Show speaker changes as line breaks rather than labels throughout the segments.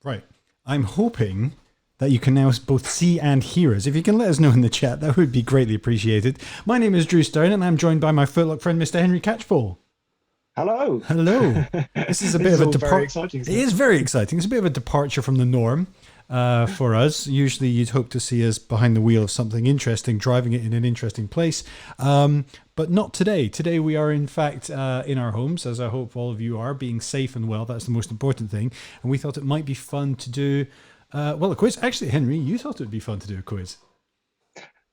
Right. I'm hoping that you can now both see and hear us. If you can let us know in the chat, that would be greatly appreciated. My name is Drew Stearne, and I'm joined by my footlock friend, Mr. Henry Catchpole.
Hello.
Hello. This is a
This
bit
is
of a
all very
depart.
exciting
It
stuff.
is very exciting. It's a bit of a departure from the norm for us. Usually, you'd hope to see us behind the wheel of something interesting, driving it in an interesting place. But not today. Today, we are in fact in our homes, as I hope all of you are, being safe and well. That's the most important thing. And we thought it might be fun to do, a quiz. Actually, Henry, you thought it would be fun to do a quiz.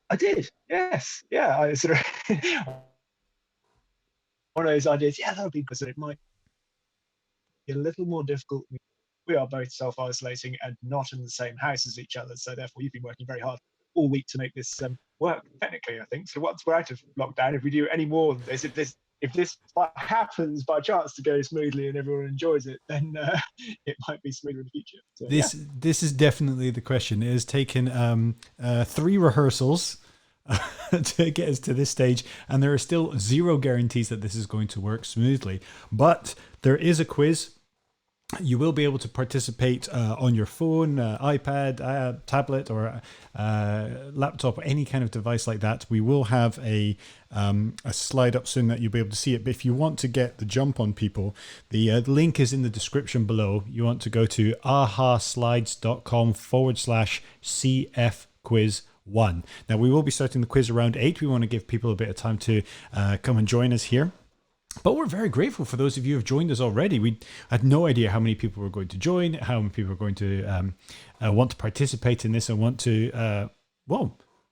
I did. Yes. Yeah. I sort of one of those ideas. Yeah, that would be good. It might be a little more difficult. We are both self-isolating and not in the same house as each other, so therefore you've been working very hard all week to make this work. Technically, I think. So once we're out of lockdown, if we do any more than this, if this happens by chance to go smoothly and everyone enjoys it, then it might be smoother in the future. So yeah.
This is definitely the question. It has taken 3 rehearsals to get us to this stage, and there are still zero guarantees that this is going to work smoothly. But there is a quiz. You will be able to participate on your phone, iPad, tablet, or laptop, any kind of device like that. We will have a slide up soon that you'll be able to see it. But if you want to get the jump on people, the link is in the description below. You want to go to ahaslides.com/CF quiz 1. Now, we will be starting the quiz around 8. We want to give people a bit of time to come and join us here. But we're very grateful for those of you who have joined us already. We had no idea how many people were going to join, how many people were going to want to participate in this and want to,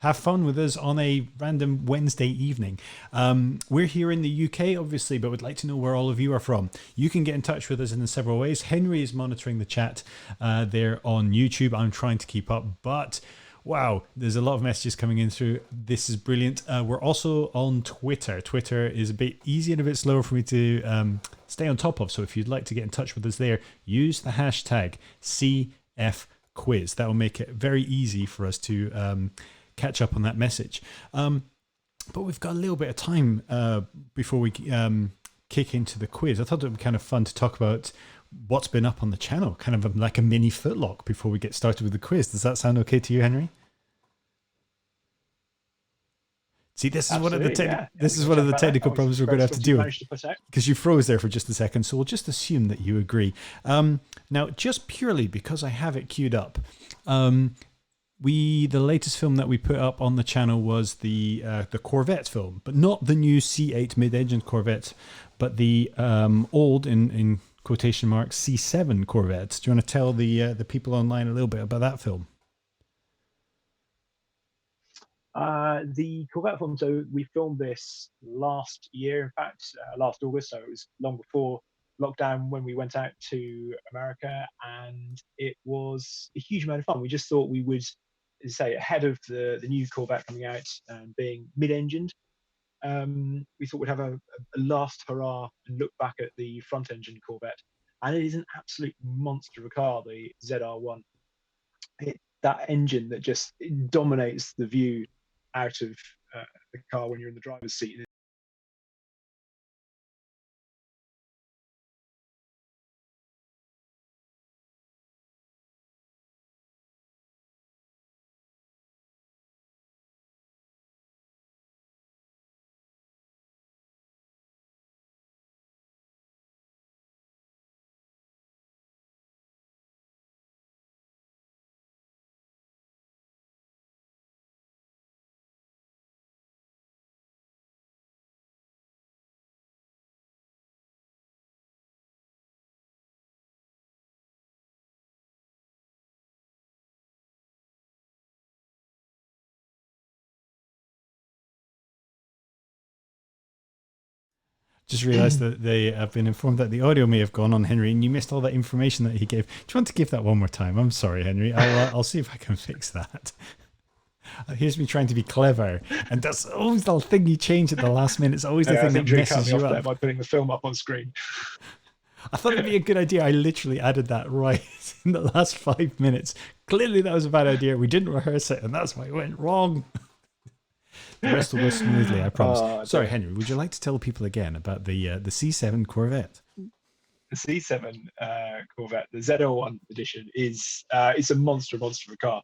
have fun with us on a random Wednesday evening. We're here in the UK, obviously, but we'd like to know where all of you are from. You can get in touch with us in several ways. Henry is monitoring the chat there on YouTube. I'm trying to keep up, but wow, there's a lot of messages coming in through. This is brilliant. We're also on Twitter. Twitter is a bit easy and a bit slower for me to stay on top of. So if you'd like to get in touch with us there, use the hashtag CFQuiz. That will make it very easy for us to catch up on that message. But we've got a little bit of time before we kick into the quiz. I thought it would be kind of fun to talk about what's been up on the channel, kind of like a mini footlock before we get started with the quiz. Does that sound okay to you, Henry? See, this is
Absolutely,
this
we
is
can
one
chat
of the
about that.
technical
That was
problems we're going
great
to have to
stuff you
deal with,
managed to put out.
because you froze there for just a second. So we'll just assume that you agree. Now, just purely because I have it queued up, the latest film that we put up on the channel was the Corvette film, but not the new C8 mid-engine Corvette, but the old in quotation marks C7 Corvette. Do you want to tell the people online a little bit about that film?
The Corvette film. So we filmed this last year, in fact, last August. So it was long before lockdown when we went out to America, and it was a huge amount of fun. We just thought we would, say, ahead of the new Corvette coming out and being mid-engined, we thought we'd have a last hurrah and look back at the front-engine Corvette. And it is an absolute monster of a car, the ZR1. That engine that just dominates the view out of the car when you're in the driver's seat.
Just realised that they have been informed that the audio may have gone on, Henry, and you missed all that information that he gave. Do you want to give that one more time? I'm sorry, Henry. I'll see if I can fix that. Here's me trying to be clever, and that's always the thing you change at the last minute. It's always the
I
thing that
think Drew cut
messes
me
you
off there
up.
by putting the film up on screen.
I thought it'd be a good idea. I literally added that right in the last 5 minutes. Clearly, that was a bad idea. We didn't rehearse it, and that's why it went wrong. The rest will go smoothly, I promise. Sorry, Henry, would you like to tell people again about the C7 Corvette?
the C7 Corvette, the ZL1 edition, is it's a monster of a car.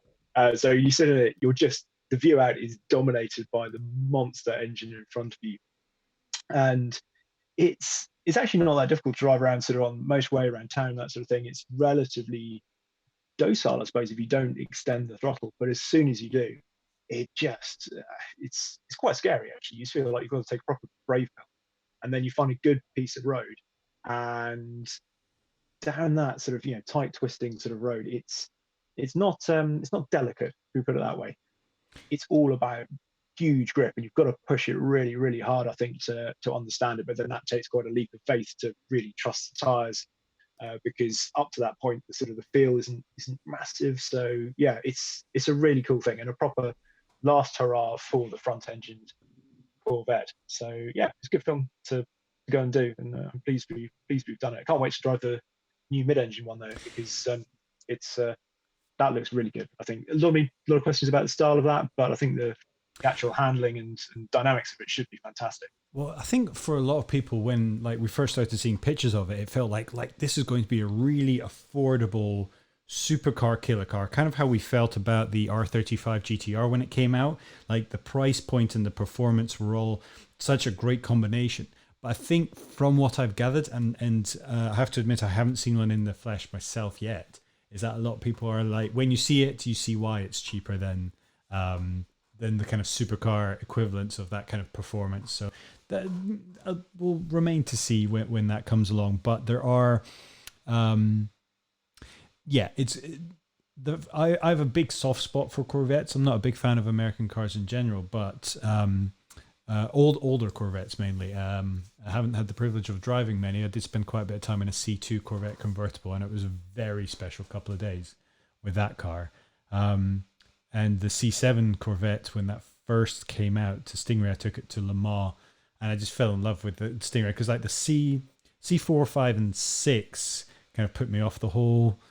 So you sit in it, you're just the view out is dominated by the monster engine in front of you, and it's actually not that difficult to drive around sort of on motorway around town, that sort of thing. It's relatively docile, I suppose, if you don't extend the throttle. But as soon as you do, it just it's quite scary actually. You feel like you've got to take a proper brave pill, and then you find a good piece of road, and down that sort of tight twisting sort of road, it's not delicate, if we put it that way. It's all about huge grip, and you've got to push it really, really hard, I think, to understand it. But then that takes quite a leap of faith to really trust the tires, because up to that point, the sort of the feel isn't massive. So yeah, it's a really cool thing and a proper last hurrah for the front engined Corvette. So yeah, it's a good film to go and do, and I'm pleased we've done it. I can't wait to drive the new mid-engine one though, because it's that looks really good. I think a lot of questions about the style of that, but I think the actual handling and dynamics of it should be fantastic.
Well, I think for a lot of people, when like we first started seeing pictures of it, it felt like this is going to be a really affordable supercar killer car, kind of how we felt about the R35 GTR when it came out. Like the price point and the performance were all such a great combination. But I think from what I've gathered, and I have to admit I haven't seen one in the flesh myself yet, is that a lot of people are like, when you see it, you see why it's cheaper than the kind of supercar equivalents of that kind of performance. So that will remain to see when that comes along. But there are, I have a big soft spot for Corvettes. I'm not a big fan of American cars in general, but older Corvettes mainly. I haven't had the privilege of driving many. I did spend quite a bit of time in a C2 Corvette convertible, and it was a very special couple of days with that car. And the C7 Corvette, when that first came out to Stingray, I took it to Le Mans, and I just fell in love with the Stingray, because like the C4, 5, and 6 kind of put me off the whole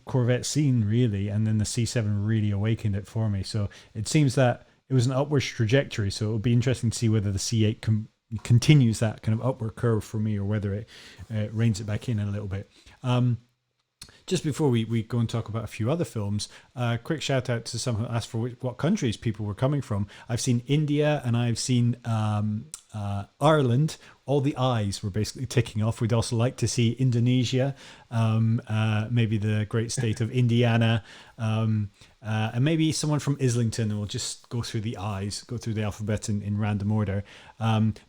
Corvette scene, really, and then the C7 really awakened it for me. So it seems that it was an upwards trajectory, so it'll be interesting to see whether the C8 continues that kind of upward curve for me, or whether it reins it back in a little bit. Just before we go and talk about a few other films, quick shout out to someone who asked for what countries people were coming from. I've seen India, and I've seen Ireland. All the I's were basically ticking off. We'd also like to see Indonesia, maybe the great state of Indiana, and maybe someone from Islington, and we'll just go through the I's, go through the alphabet in random order.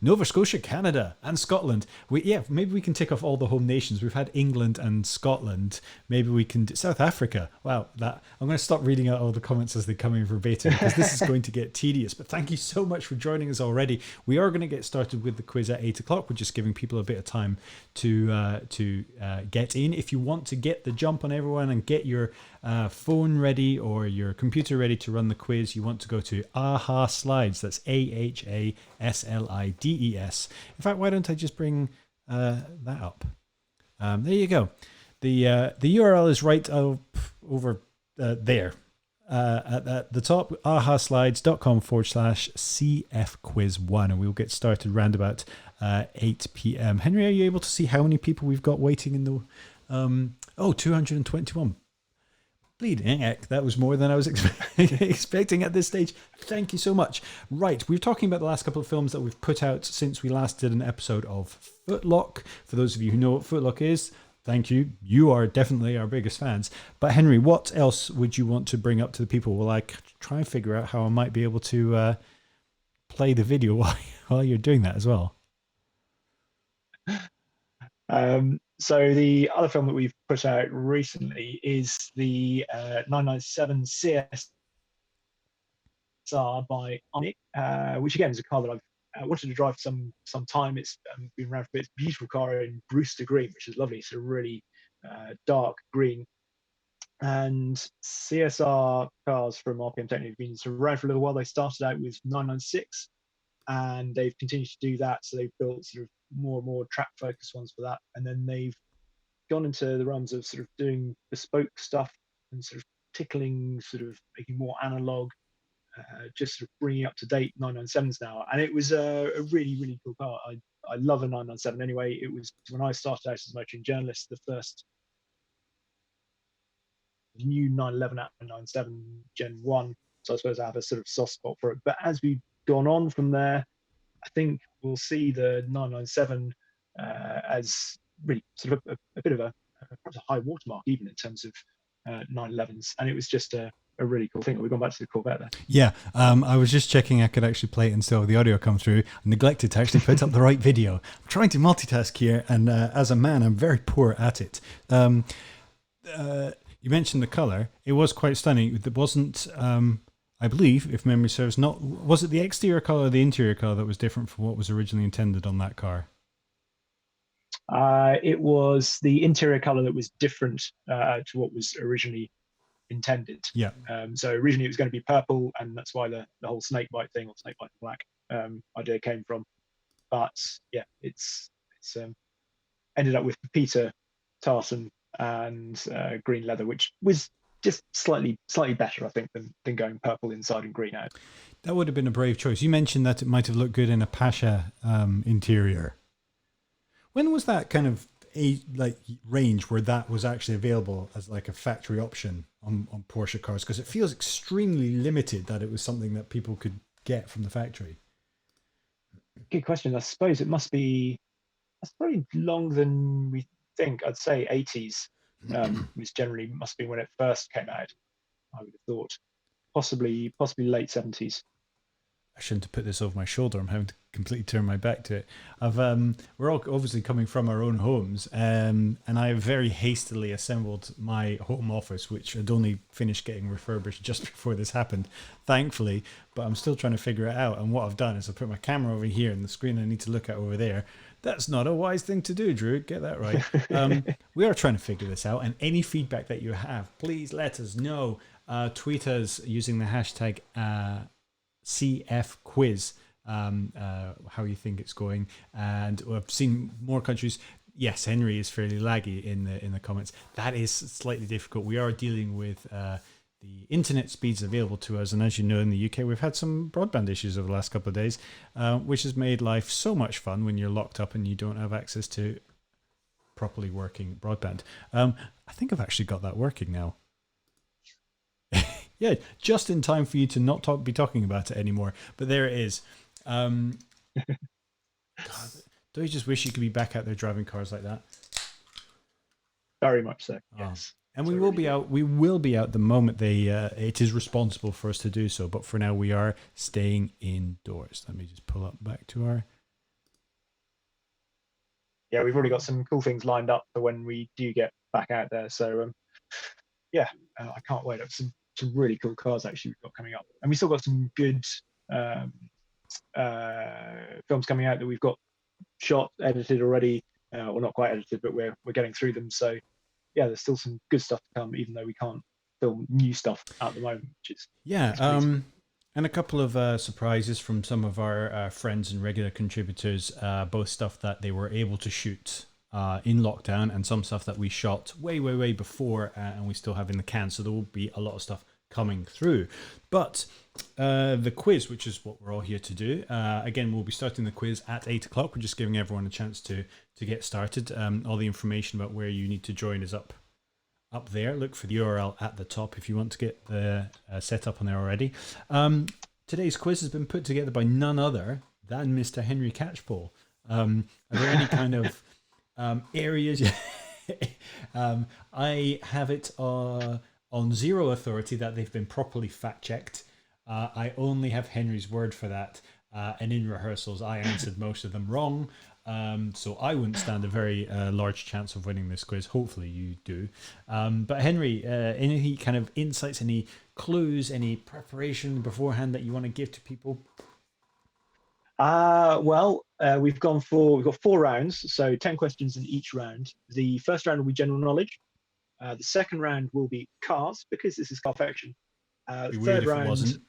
Nova Scotia, Canada, and Scotland. Maybe we can tick off all the home nations. We've had England and Scotland. Maybe we can South Africa. Wow, I'm going to stop reading out all the comments as they come in verbatim, because this is going to get tedious. But thank you so much for joining us already. We are going to get started with the quiz at 8 o'clock. We're just giving people a bit of time to get in. If you want to get the jump on everyone and get your phone ready or your computer ready to run the quiz, you want to go to AHA Slides. That's AHASLIDES. In fact, why don't I just bring that up? There you go. The URL is right over there. At the top, ahaslides.com/CFquiz1, and we'll get started round about 8 p.m. Henry, are you able to see how many people we've got waiting in the 221? Bleeding heck, that was more than I was expecting at this stage. Thank you so much. Right, we were talking about the last couple of films that we've put out since we last did an episode of Footlock. For those of you who know what Footlock is, thank you. You are definitely our biggest fans. But Henry, what else would you want to bring up to the people? Will I try and figure out how I might be able to play the video while you're doing that as well?
So the other film that we've put out recently is the 997 CSR by Army, which again is a car that I've wanted to drive for some time. It's been around for a bit. It's a beautiful car in Brewster Green, which is lovely. It's a really dark green. And CSR cars from RPM Technic have been around for a little while. They started out with 996, and they've continued to do that. So they've built sort of more and more track focused ones for that, and then they've gone into the realms of sort of doing bespoke stuff and sort of tickling, sort of making more analog, just sort of bringing up to date 997s now. And it was a really, really cool car. I love a 997 anyway. It was when I started out as a motoring journalist, the first new 911 out of 97 Gen 1. So I suppose I have a sort of soft spot for it. But as we've gone on from there, I think we'll see the 997 as really sort of a bit of perhaps a high watermark, even in terms of 911s. And it was just a really cool thing. We've gone back to the Corvette there.
Yeah, I was just checking I could actually play it and still have the audio come through. I neglected to actually put up the right video. I'm trying to multitask here, and as a man, I'm very poor at it. You mentioned the color; it was quite stunning. It wasn't, I believe, if memory serves, not was it the exterior color or the interior color that was different from what was originally intended on that car?
It was the interior color that was different to what was originally intended.
Yeah.
So originally it was going to be purple, and that's why the whole snakebite thing, or snakebite black idea came from. But yeah, it's ended up with Peter tartan and green leather, which was just slightly better, I think, than going purple inside and green out.
That would have been a brave choice. You mentioned that it might have looked good in a Pasha interior. When was that kind of range where that was actually available as like a factory option on Porsche cars? Because it feels extremely limited that it was something that people could get from the factory.
Good question. I suppose it must be. That's probably longer than we think. I'd say 80s was generally must be when it first came out. I would have thought possibly late 70s.
I shouldn't have put this over my shoulder. I'm having to completely turn my back to it. We're all obviously coming from our own homes, and I very hastily assembled my home office, which had only finished getting refurbished just before this happened, thankfully. But I'm still trying to figure it out. And what I've done is I put my camera over here, and the screen I need to look at over there. That's not a wise thing to do, Drew. Get that right. We are trying to figure this out, and any feedback that you have, please let us know. Tweet us using the hashtag CF quiz, how you think it's going. And I've seen more countries. Yes, Henry is fairly laggy in the comments. That is slightly difficult. We are dealing with the internet speeds available to us, and as you know, in the UK we've had some broadband issues over the last couple of days, which has made life so much fun when you're locked up and you don't have access to properly working broadband. I think I've actually got that working now. Yeah, just in time for you to not be talking about it anymore. But there it is. God, don't you just wish you could be back out there driving cars like that?
Very much so. Yes.
And we will be out. We will be out the moment it is responsible for us to do so. But for now, we are staying indoors. Let me just pull up back to our.
Yeah, we've already got some cool things lined up for when we do get back out there. So yeah, I can't wait. Some really cool cars actually we've got coming up, and we still got some good films coming out that we've got shot, edited already, or not quite edited, but we're getting through them. So yeah, there's still some good stuff to come, even though we can't film new stuff at the moment, which is
and a couple of surprises from some of our friends and regular contributors, both stuff that they were able to shoot in lockdown and some stuff that we shot way before and we still have in the can. So there will be a lot of stuff coming through. But the quiz, which is what we're all here to do, again, we'll be starting the quiz at 8 o'clock. We're just giving everyone a chance to get started. All the information about where you need to join is up there. Look for the URL at the top if you want to get the set up on there already. Today's quiz has been put together by none other than Mr. Henry Catchpole. Are there any kind of areas? I have it on zero authority that they've been properly fact checked. I only have Henry's word for that. And in rehearsals, I answered most of them wrong. So I wouldn't stand a very large chance of winning this quiz. Hopefully you do. But Henry, any kind of insights, any clues, any preparation beforehand that you want to give to people?
We've got 4 rounds, so 10 questions in each round. The first round will be general knowledge. The second round will be cars, because this is Carfection. Third round, wasn't.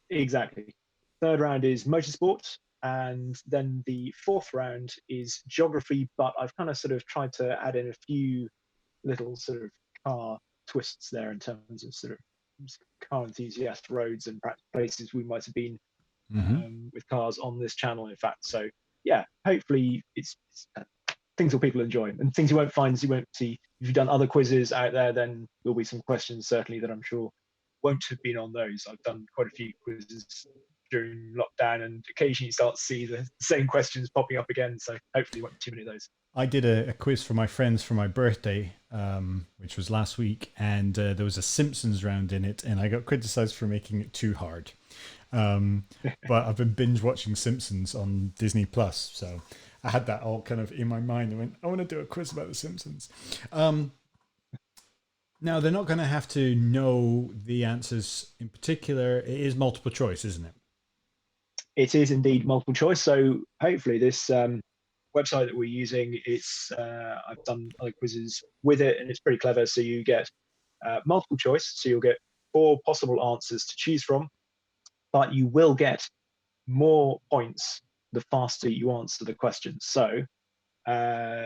Exactly. Third round is motorsport, and then the fourth round is geography. But I've kind of sort of tried to add in a few little sort of car twists there in terms of sort of car enthusiast roads and perhaps places we might have been with cars on this channel, in fact. So yeah, hopefully it's things that people enjoy, and things you won't find is you won't see if you've done other quizzes out there. Then there'll be some questions certainly that I'm sure won't have been on those. I've done quite a few quizzes during lockdown, and occasionally you start to see the same questions popping up again. So hopefully, you won't be too many of those.
I did a quiz for my friends for my birthday, which was last week, and there was a Simpsons round in it, and I got criticized for making it too hard. But I've been binge watching Simpsons on Disney Plus, so I had that all kind of in my mind. I went, I want to do a quiz about the Simpsons. Now they're not going to have to know the answers in particular. It is multiple choice, isn't it?
It is indeed multiple choice. So hopefully, this website that we're using, it's I've done other quizzes with it, and it's pretty clever. So you get multiple choice, so you'll get 4 possible answers to choose from, but you will get more points the faster you answer the question. So uh,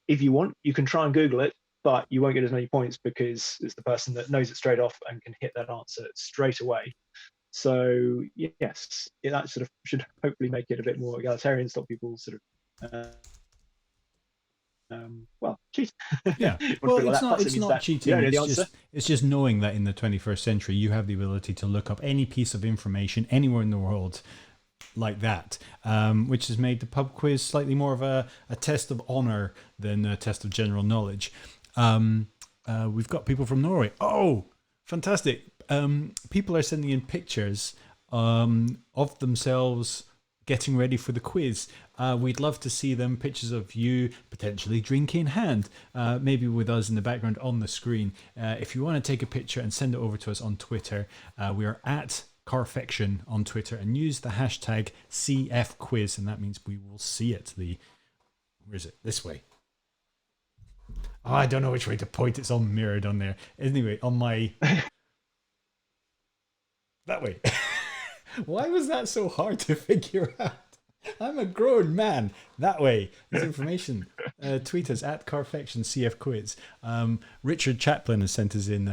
if you want, you can try and Google it, but you won't get as many points because it's the person that knows it straight off and can hit that answer straight away. So yes, that sort of should hopefully make it a bit more egalitarian, stop people sort of well, cheat.
Yeah. Well, it's not cheating. It's just knowing that in the 21st century you have the ability to look up any piece of information anywhere in the world like that, which has made the pub quiz slightly more of a test of honor than a test of general knowledge. We've got people from Norway. Oh, fantastic. People are sending in pictures of themselves getting ready for the quiz. We'd love to see them, pictures of you potentially drink in hand, maybe with us in the background on the screen. If you want to take a picture and send it over to us on Twitter, we are at Carfection on Twitter, and use the hashtag CFQuiz, and that means we will see it. Where is it? This way. Oh, I don't know which way to point. It's all mirrored on there. Anyway, on my... that way. Why was that so hard to figure out? I'm a grown man. That way. There's information. Tweet us at Carfection CFQuiz. Richard Chaplin has sent us in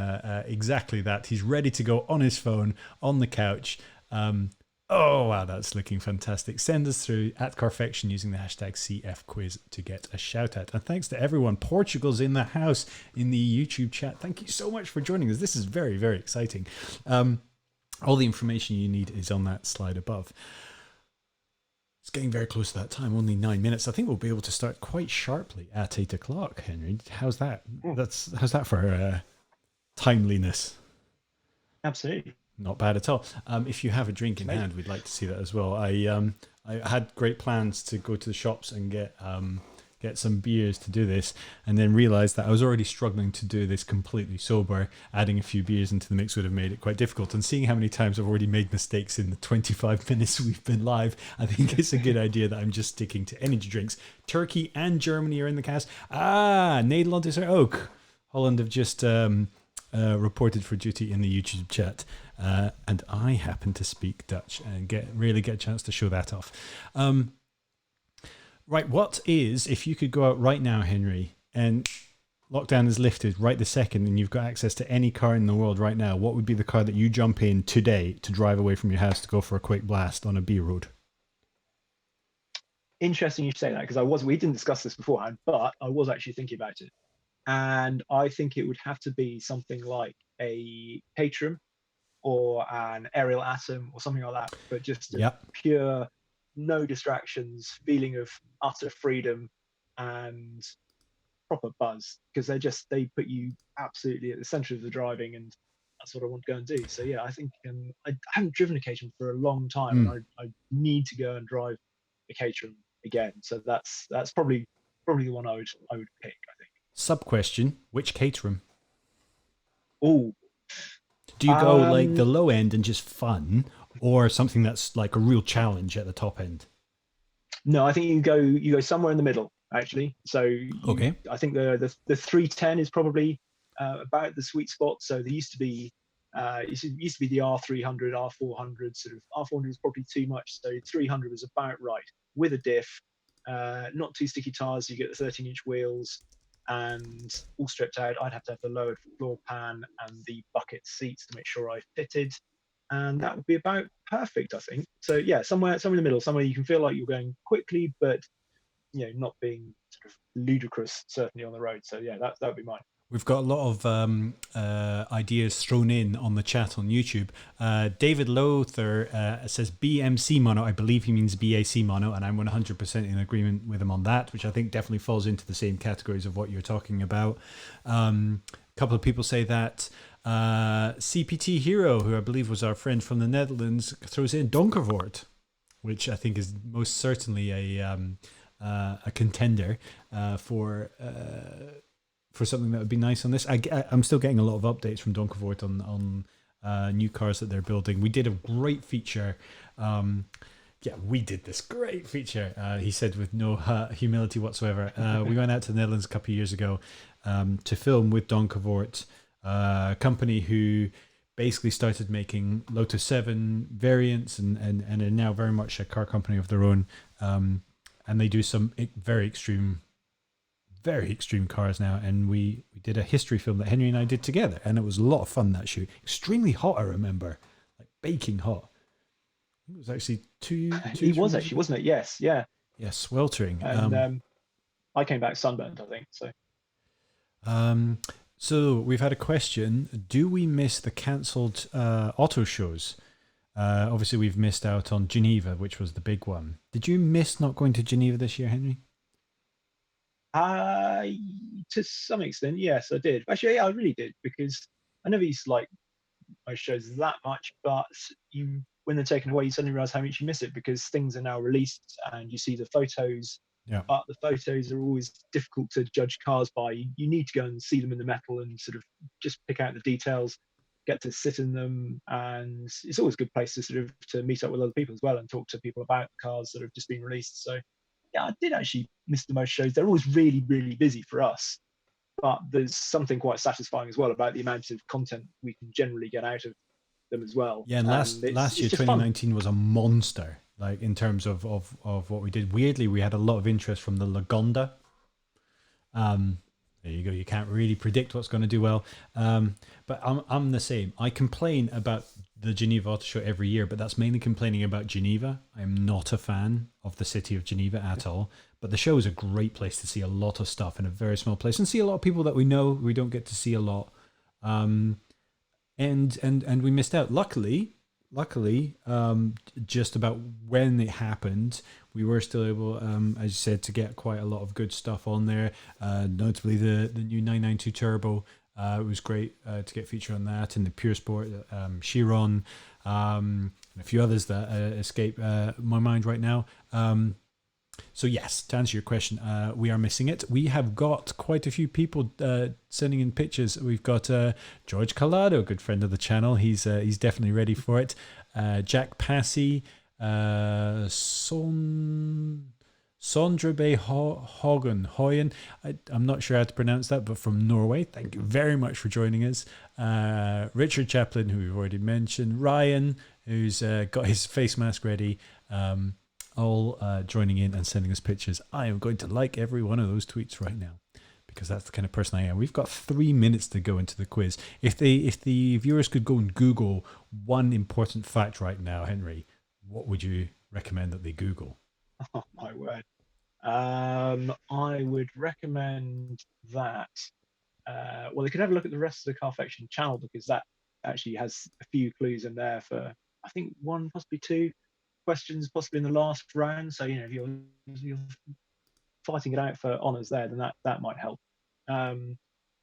exactly that. He's ready to go on his phone, on the couch. Oh, wow, that's looking fantastic. Send us through at Carfection using the hashtag CFQuiz to get a shout out. And thanks to everyone. Portugal's in the house in the YouTube chat. Thank you so much for joining us. This is very, very exciting. All the information you need is on that slide above. It's getting very close to that time, only 9 minutes. I think we'll be able to start quite sharply at 8 o'clock, Henry. How's that? How's that for timeliness?
Absolutely.
Not bad at all. If you have a drink in hand, we'd like to see that as well. I had great plans to go to the shops and get some beers to do this, and then realized that I was already struggling to do this completely sober. Adding a few beers into the mix would have made it quite difficult, and seeing how many times I've already made mistakes in the 25 minutes we've been live, I think it's a good idea that I'm just sticking to energy drinks. Turkey and Germany are in the cast. Nederland is er ook. Holland have just reported for duty in the YouTube chat, and I happen to speak Dutch and really get a chance to show that off. Right, if you could go out right now, Henry, and lockdown is lifted right this second and you've got access to any car in the world right now, what would be the car that you jump in today to drive away from your house to go for a quick blast on a B road?
Interesting you say that, because we didn't discuss this beforehand, but I was actually thinking about it. And I think it would have to be something like a Caterham or an Aerial Atom or something like that, but just a pure, no distractions, feeling of utter freedom and proper buzz, because they put you absolutely at the center of the driving, and that's what I want to go and do. So yeah, I think I haven't driven a Caterham for a long time, and I need to go and drive a Caterham again. So that's probably the one I would pick, I think.
Sub question: which Caterham?
Oh,
do you go like the low end and just fun, or something that's like a real challenge at the top end?
No, I think you go somewhere in the middle, actually. So
okay,
I think the 310 is probably about the sweet spot. So there used to be the R300, R400. Sort of R400 was probably too much, so 300 was about right with a diff, not too sticky tires. You get the 13-inch wheels and all stripped out. I'd have to have the lowered floor pan and the bucket seats to make sure I fitted. and that would be about perfect, I think. So yeah, somewhere in the middle, somewhere you can feel like you're going quickly, but not being sort of ludicrous, certainly on the road. So yeah, that would be mine.
We've got a lot of ideas thrown in on the chat on YouTube. David Lothar says BMC mono. I believe he means BAC mono, and I'm 100% in agreement with him on that, which I think definitely falls into the same categories of what you're talking about. A couple of people say that CPT Hero, who I believe was our friend from the Netherlands, throws in Donkervoort, which I think is most certainly a contender for something that would be nice on this. I'm still getting a lot of updates from Donkervoort on new cars that they're building. We did a great feature. We did this great feature, he said with no humility whatsoever. We went out to the Netherlands a couple of years ago to film with Donkervoort, a company who basically started making Lotus 7 variants and are now very much a car company of their own. And they do some very extreme cars now, and we did a history film that Henry and I did together, and it was a lot of fun, that shoot. Extremely hot, I remember, like baking hot. I think it was actually two
He was
years
actually,
ago.
wasn't it? Yes, yeah.
Yeah, sweltering.
And I came back sunburned, I think.
So we've had a question: do we miss the cancelled auto shows? Obviously, we've missed out on Geneva, which was the big one. Did you miss not going to Geneva this year, Henry?
To some extent, yes, I did. Actually, yeah, I really did, because I never used to like most shows that much, but when they're taken away, you suddenly realize how much you miss it, because things are now released and you see the photos.
Yeah.
But the photos are always difficult to judge cars by. You need to go and see them in the metal and sort of just pick out the details, get to sit in them, and it's always a good place to sort of to meet up with other people as well and talk to people about cars that have just been released. So yeah, I did actually miss the most shows. They're always really, really busy for us, but there's something quite satisfying as well about the amount of content we can generally get out of them as well.
Yeah, and last year, 2019 was a monster, like in terms of what we did. Weirdly, we had a lot of interest from the Lagonda. There you go. You can't really predict what's going to do well. But I'm the same. I complain about the Geneva Auto Show every year, but that's mainly complaining about Geneva. I'm not a fan of the city of Geneva at all. But the show is a great place to see a lot of stuff in a very small place and see a lot of people that we know we don't get to see a lot. And we missed out. Luckily, just about when it happened, we were still able, as you said, to get quite a lot of good stuff on there. Notably, the new 992 Turbo. It was great to get featured on that, and the Pure Sport, Chiron, and a few others that escape my mind right now. So yes, to answer your question, we are missing it. We have got quite a few people sending in pictures. We've got George Collado, a good friend of the channel. He's definitely ready for it. Jack Passy, Sondrabe Hoyen. I'm not sure how to pronounce that, but from Norway. Thank you very much for joining us. Richard Chaplin, who we've already mentioned. Ryan, who's got his face mask ready. All joining in and sending us pictures. I am going to like every one of those tweets right now, because that's the kind of person I am. We've got 3 minutes to go into the quiz. If the viewers could go and Google one important fact right now, Henry, what would you recommend that they Google?
Oh my word. I would recommend that. Well, they could have a look at the rest of the Carfection channel, because that actually has a few clues in there for, I think, 1, possibly 2 questions, possibly in the last round. So if you're fighting it out for honours there, then that might help.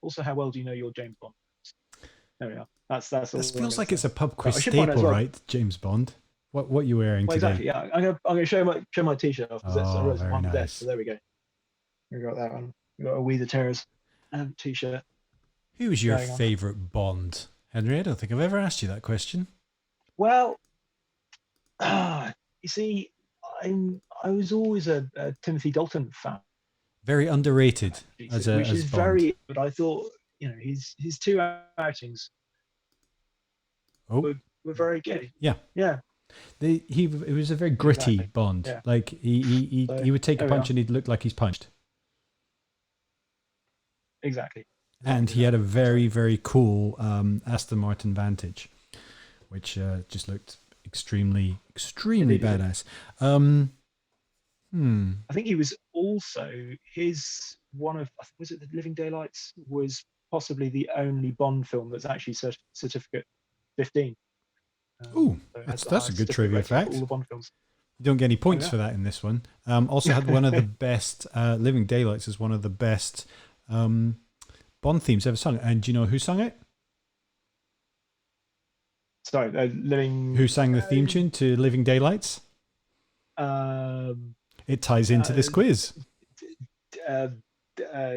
Also, how well do you know your James Bond? There we are. That's
This feels like it's a pub quiz staple, well, right? James Bond. What are you wearing today?
Exactly. Yeah, I'm gonna show my t-shirt off, because it's
very
on the
nice.
desk. So there we go. We got that one. We got a We the Terrors t-shirt.
Who was your favourite Bond, Henry? I don't think I've ever asked you that question.
Well, you see, I was always a Timothy Dalton fan.
Very underrated
which is
Bond.
very. But I thought, his 2 outings were very good.
Yeah. It was a very gritty Bond. Yeah. Like he would take a punch and he'd look like he's punched.
Exactly.
And he had a very, very cool Aston Martin Vantage, which just looked extremely
Indeed,
badass.
I think he was also one of, was it The Living Daylights, was possibly the only Bond film that's actually certificate 15.
Ooh,
So it has the
that's a
highest
good
certificate
trivia
rating for all
fact.
the Bond films.
You don't get any
Oh
points for that in this one. Also had one of the best, Living Daylights is one of the best Bond themes ever sung. And do you know who sung it?
Sorry,
Who sang the theme tune to Living Daylights?
Um,
It ties into this quiz.
uh, uh,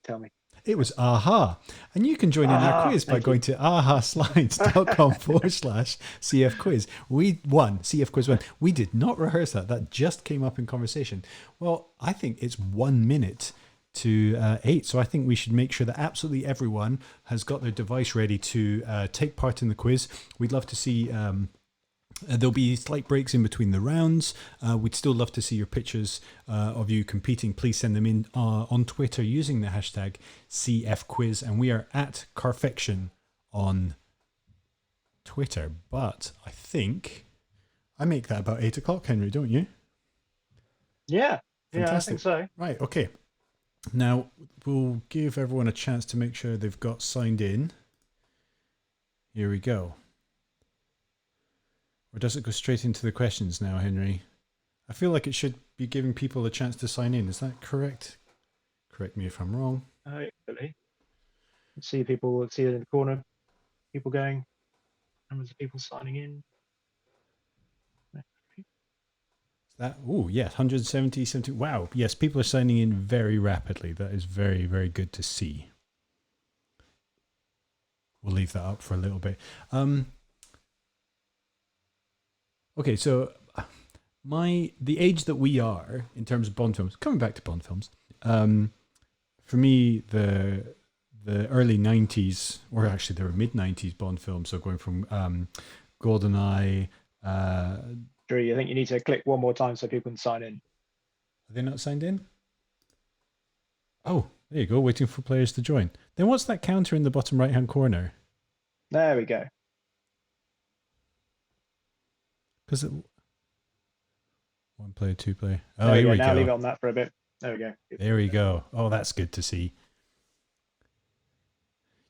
tell me.
It was Aha. And you can join in our quiz by
Thank you.
going to ahaslides.com/CF quiz. We won, CF quiz 1. We did not rehearse that. That just came up in conversation. Well, I think it's 1 minute to 8. So I think we should make sure that absolutely everyone has got their device ready to take part in the quiz. We'd love to see... there'll be slight breaks in between the rounds. We'd still love to see your pictures of you competing. Please send them in on Twitter using the hashtag CFQuiz. And we are at Carfection on Twitter. But I think I make that about 8 o'clock, Henry, don't you?
Yeah.
Fantastic.
Yeah, I think so.
Right, okay. Now, we'll give everyone a chance to make sure they've got signed in. Here we go. Or does it go straight into the questions now, Henry? I feel like it should be giving people a chance to sign in. Is that correct? Correct me if I'm wrong.
Hopefully. See it in the corner, people going, numbers of people signing in.
Oh, yes, 170, 70. Wow. Yes, people are signing in very rapidly. That is very, very good to see. We'll leave that up for a little bit. Okay, so the age that we are in terms of Bond films, coming back to Bond films, for me, the early 90s, or actually they were mid-90s Bond films, so going from GoldenEye...
Drew, I think you need to click one more time so people can sign in.
Are they not signed in? Oh, there you go, waiting for players to join. Then what's that counter in the bottom right-hand corner?
There we go.
Because one player, two player. Oh,
there
here we
now
go.
Leave it on that for a bit. There we go.
There we go. Oh, that's good to see.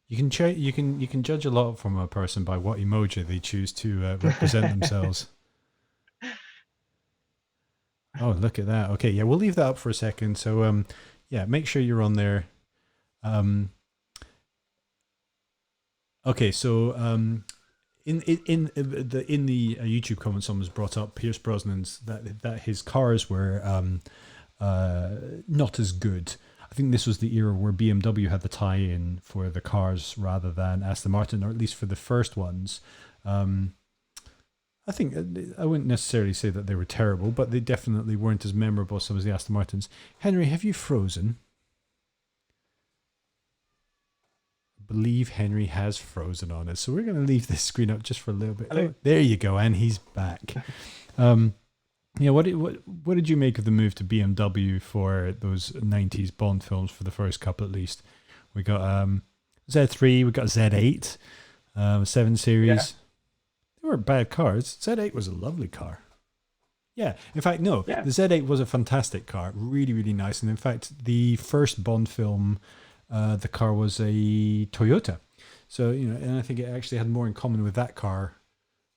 You can you can judge a lot from a person by what emoji they choose to represent themselves. Oh, look at that. Okay, yeah, we'll leave that up for a second. So, yeah, make sure you're on there. Okay, so in the YouTube comments, someone's brought up Pierce Brosnan's that his cars were not as good. I think this was the era where BMW had the tie-in for the cars rather than Aston Martin, or at least for the first ones. I think I wouldn't necessarily say that they were terrible, but they definitely weren't as memorable as some of the Aston Martins. Henry, have you frozen? I believe Henry has frozen on us, so we're going to leave this screen up just for a little bit. Oh, there you go, and he's back. Yeah, what did you make of the move to BMW for those 90s Bond films for the first couple at least? We got Z3, we got Z8, 7 Series. Yeah. They weren't bad cars. Z8 was a lovely car. Yeah, in fact, no, the Z8 was a fantastic car, really, really nice. And in fact, the first Bond film, the car was a Toyota. So, and I think it actually had more in common with that car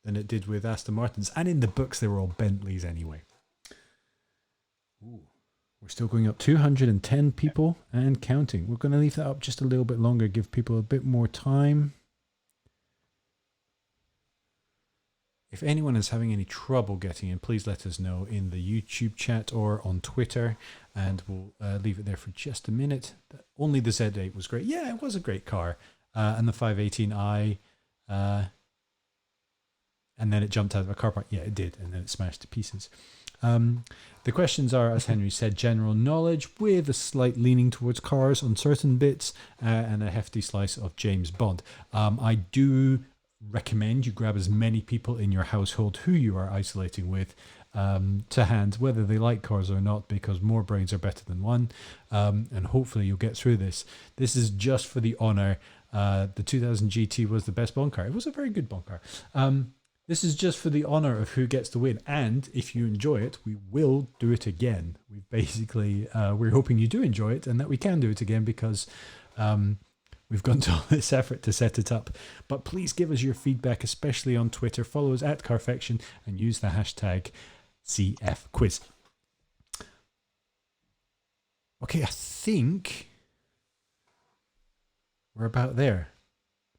than it did with Aston Martins. And in the books, they were all Bentleys anyway. Ooh, we're still going up 210 people and counting. We're going to leave that up just a little bit longer, give people a bit more time. If anyone is having any trouble getting in, please let us know in the YouTube chat or on Twitter, and we'll leave it there for just a minute. Only the Z8 was great. Yeah, it was a great car. And the 518i... and then it jumped out of a car park. Yeah, it did. And then it smashed to pieces. The questions are, as Henry said, general knowledge with a slight leaning towards cars on certain bits and a hefty slice of James Bond. I do recommend you grab as many people in your household who you are isolating with to hand, whether they like cars or not, because more brains are better than one. And hopefully you'll get through this. This is just for the honour The 2000 GT was the best Bond car. It was a very good Bond car. This is just for the honor of who gets to win. And if you enjoy it, we will do it again. We basically, we're hoping you do enjoy it and that we can do it again because we've gone to all this effort to set it up. But please give us your feedback, especially on Twitter. Follow us at Carfection and use the hashtag CFQuiz. Okay, I think we're about there.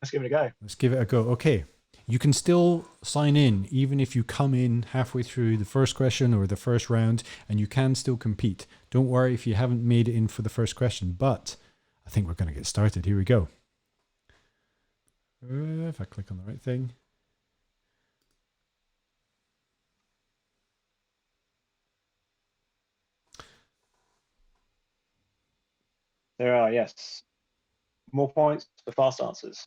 Let's give it a go.
Let's give it a go. Okay. You can still sign in even if you come in halfway through the first question or the first round, and you can still compete. Don't worry if you haven't made it in for the first question, but I think we're going to get started. Here we go. If I click on the right thing.
There are, yes. More points for fast answers.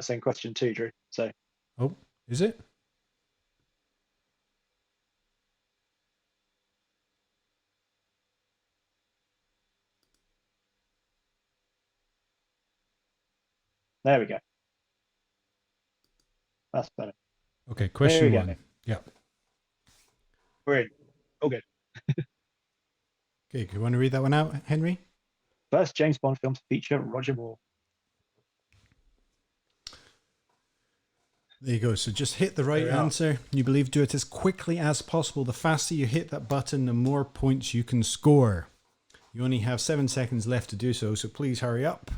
Same question too, Drew. So.
Oh, is it?
There we go. That's better.
Okay, question one. Yeah.
We're in. All good.
Okay, do you want to read that one out, Henry?
First James Bond film to feature Roger Moore.
There you go. So just hit the right answer. You believe, do it as quickly as possible. The faster you hit that button, the more points you can score. You only have 7 seconds left to do so, so please hurry up.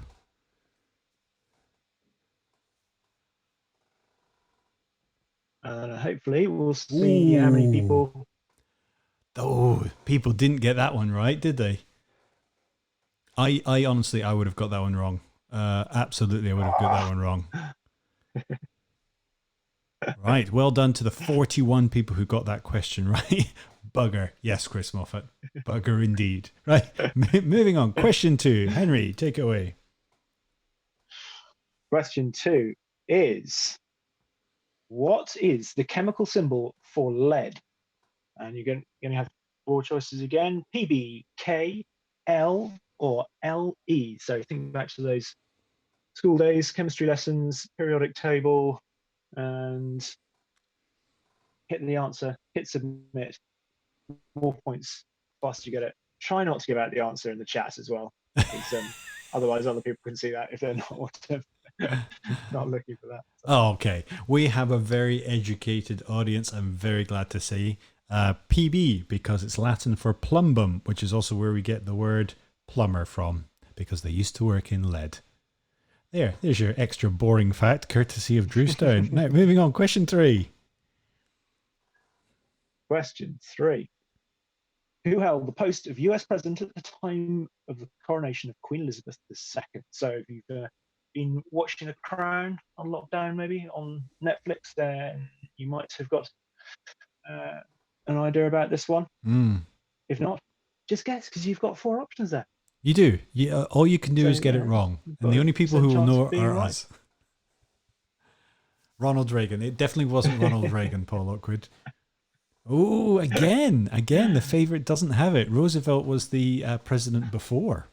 Hopefully we'll see how many people...
Oh, people didn't get that one right, did they? I honestly, I would have got that one wrong. Absolutely, I would have got that one wrong. Right, well done to the 41 people who got that question right. Bugger. Yes, Chris Moffat. Bugger indeed. Right, moving on. Question 2. Henry, take it away.
Question 2 is, what is the chemical symbol for lead? And you're going to have 4 choices again. PB, K, L, or LE. So think back to those school days, chemistry lessons, periodic table, and hit the answer, hit submit. More points, faster you get it. Try not to give out the answer in the chat as well, because otherwise other people can see that if they're not looking for that. So.
Oh, okay. We have a very educated audience, I'm very glad to say. PB, because it's Latin for plumbum, which is also where we get the word plumber from, because they used to work in lead. There's your extra boring fact, courtesy of Drew Stearne. Now, moving on. Question 3.
Question 3. Who held the post of US President at the time of the coronation of Queen Elizabeth II? So if you've been watching The Crown on lockdown, maybe on Netflix, then you might have got an idea about this one. If not, just guess, because you've got 4 options there.
You do. All you can do is get it wrong. And the only people who will know are us. Ronald Reagan. It definitely wasn't Ronald Reagan, Paul Lockwood. Oh, again, the favorite doesn't have it. Roosevelt was the president before,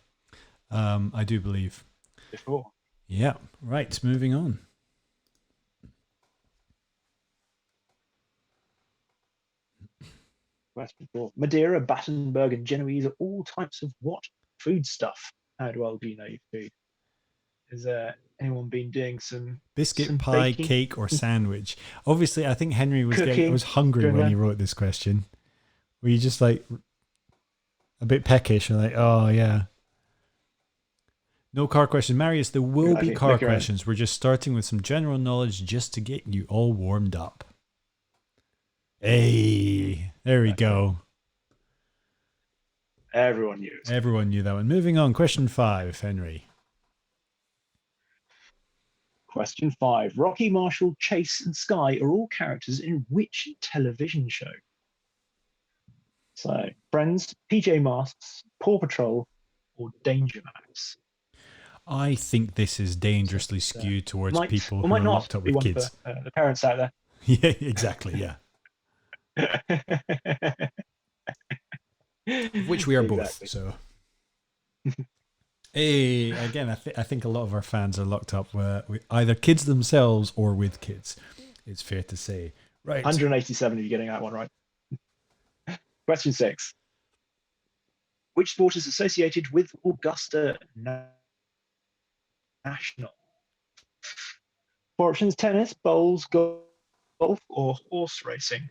I do believe.
Before.
Yeah. Right. Moving on.
Question 4. Madeira, Battenberg, and Genoese are all types of what food stuff? How well do you know your food? Has anyone been doing some
biscuit, pie,
baking?
cake, or sandwich? Obviously, I think Henry was hungry when he wrote this question. Were you just like a bit peckish and like, oh yeah? No car questions, Marius. There will be car questions. We're just starting with some general knowledge just to get you all warmed up. Hey, there we go.
Everyone knew it.
Everyone knew that one. Moving on. Question 5, Henry.
Question 5. Rocky, Marshall, Chase, and Sky are all characters in which television show? So, Friends, PJ Masks, Paw Patrol, or Danger Mouse?
I think this is dangerously skewed towards people who are locked up with kids.
For, the parents out there.
Yeah, exactly. Yeah. Which we are both. So. Hey, again, I think a lot of our fans are locked up with either kids themselves or with kids. It's fair to say. Right.
187 if you're getting that one right. Question 6. Which sport is associated with Augusta National? Four options: tennis, bowls, golf, or horse racing.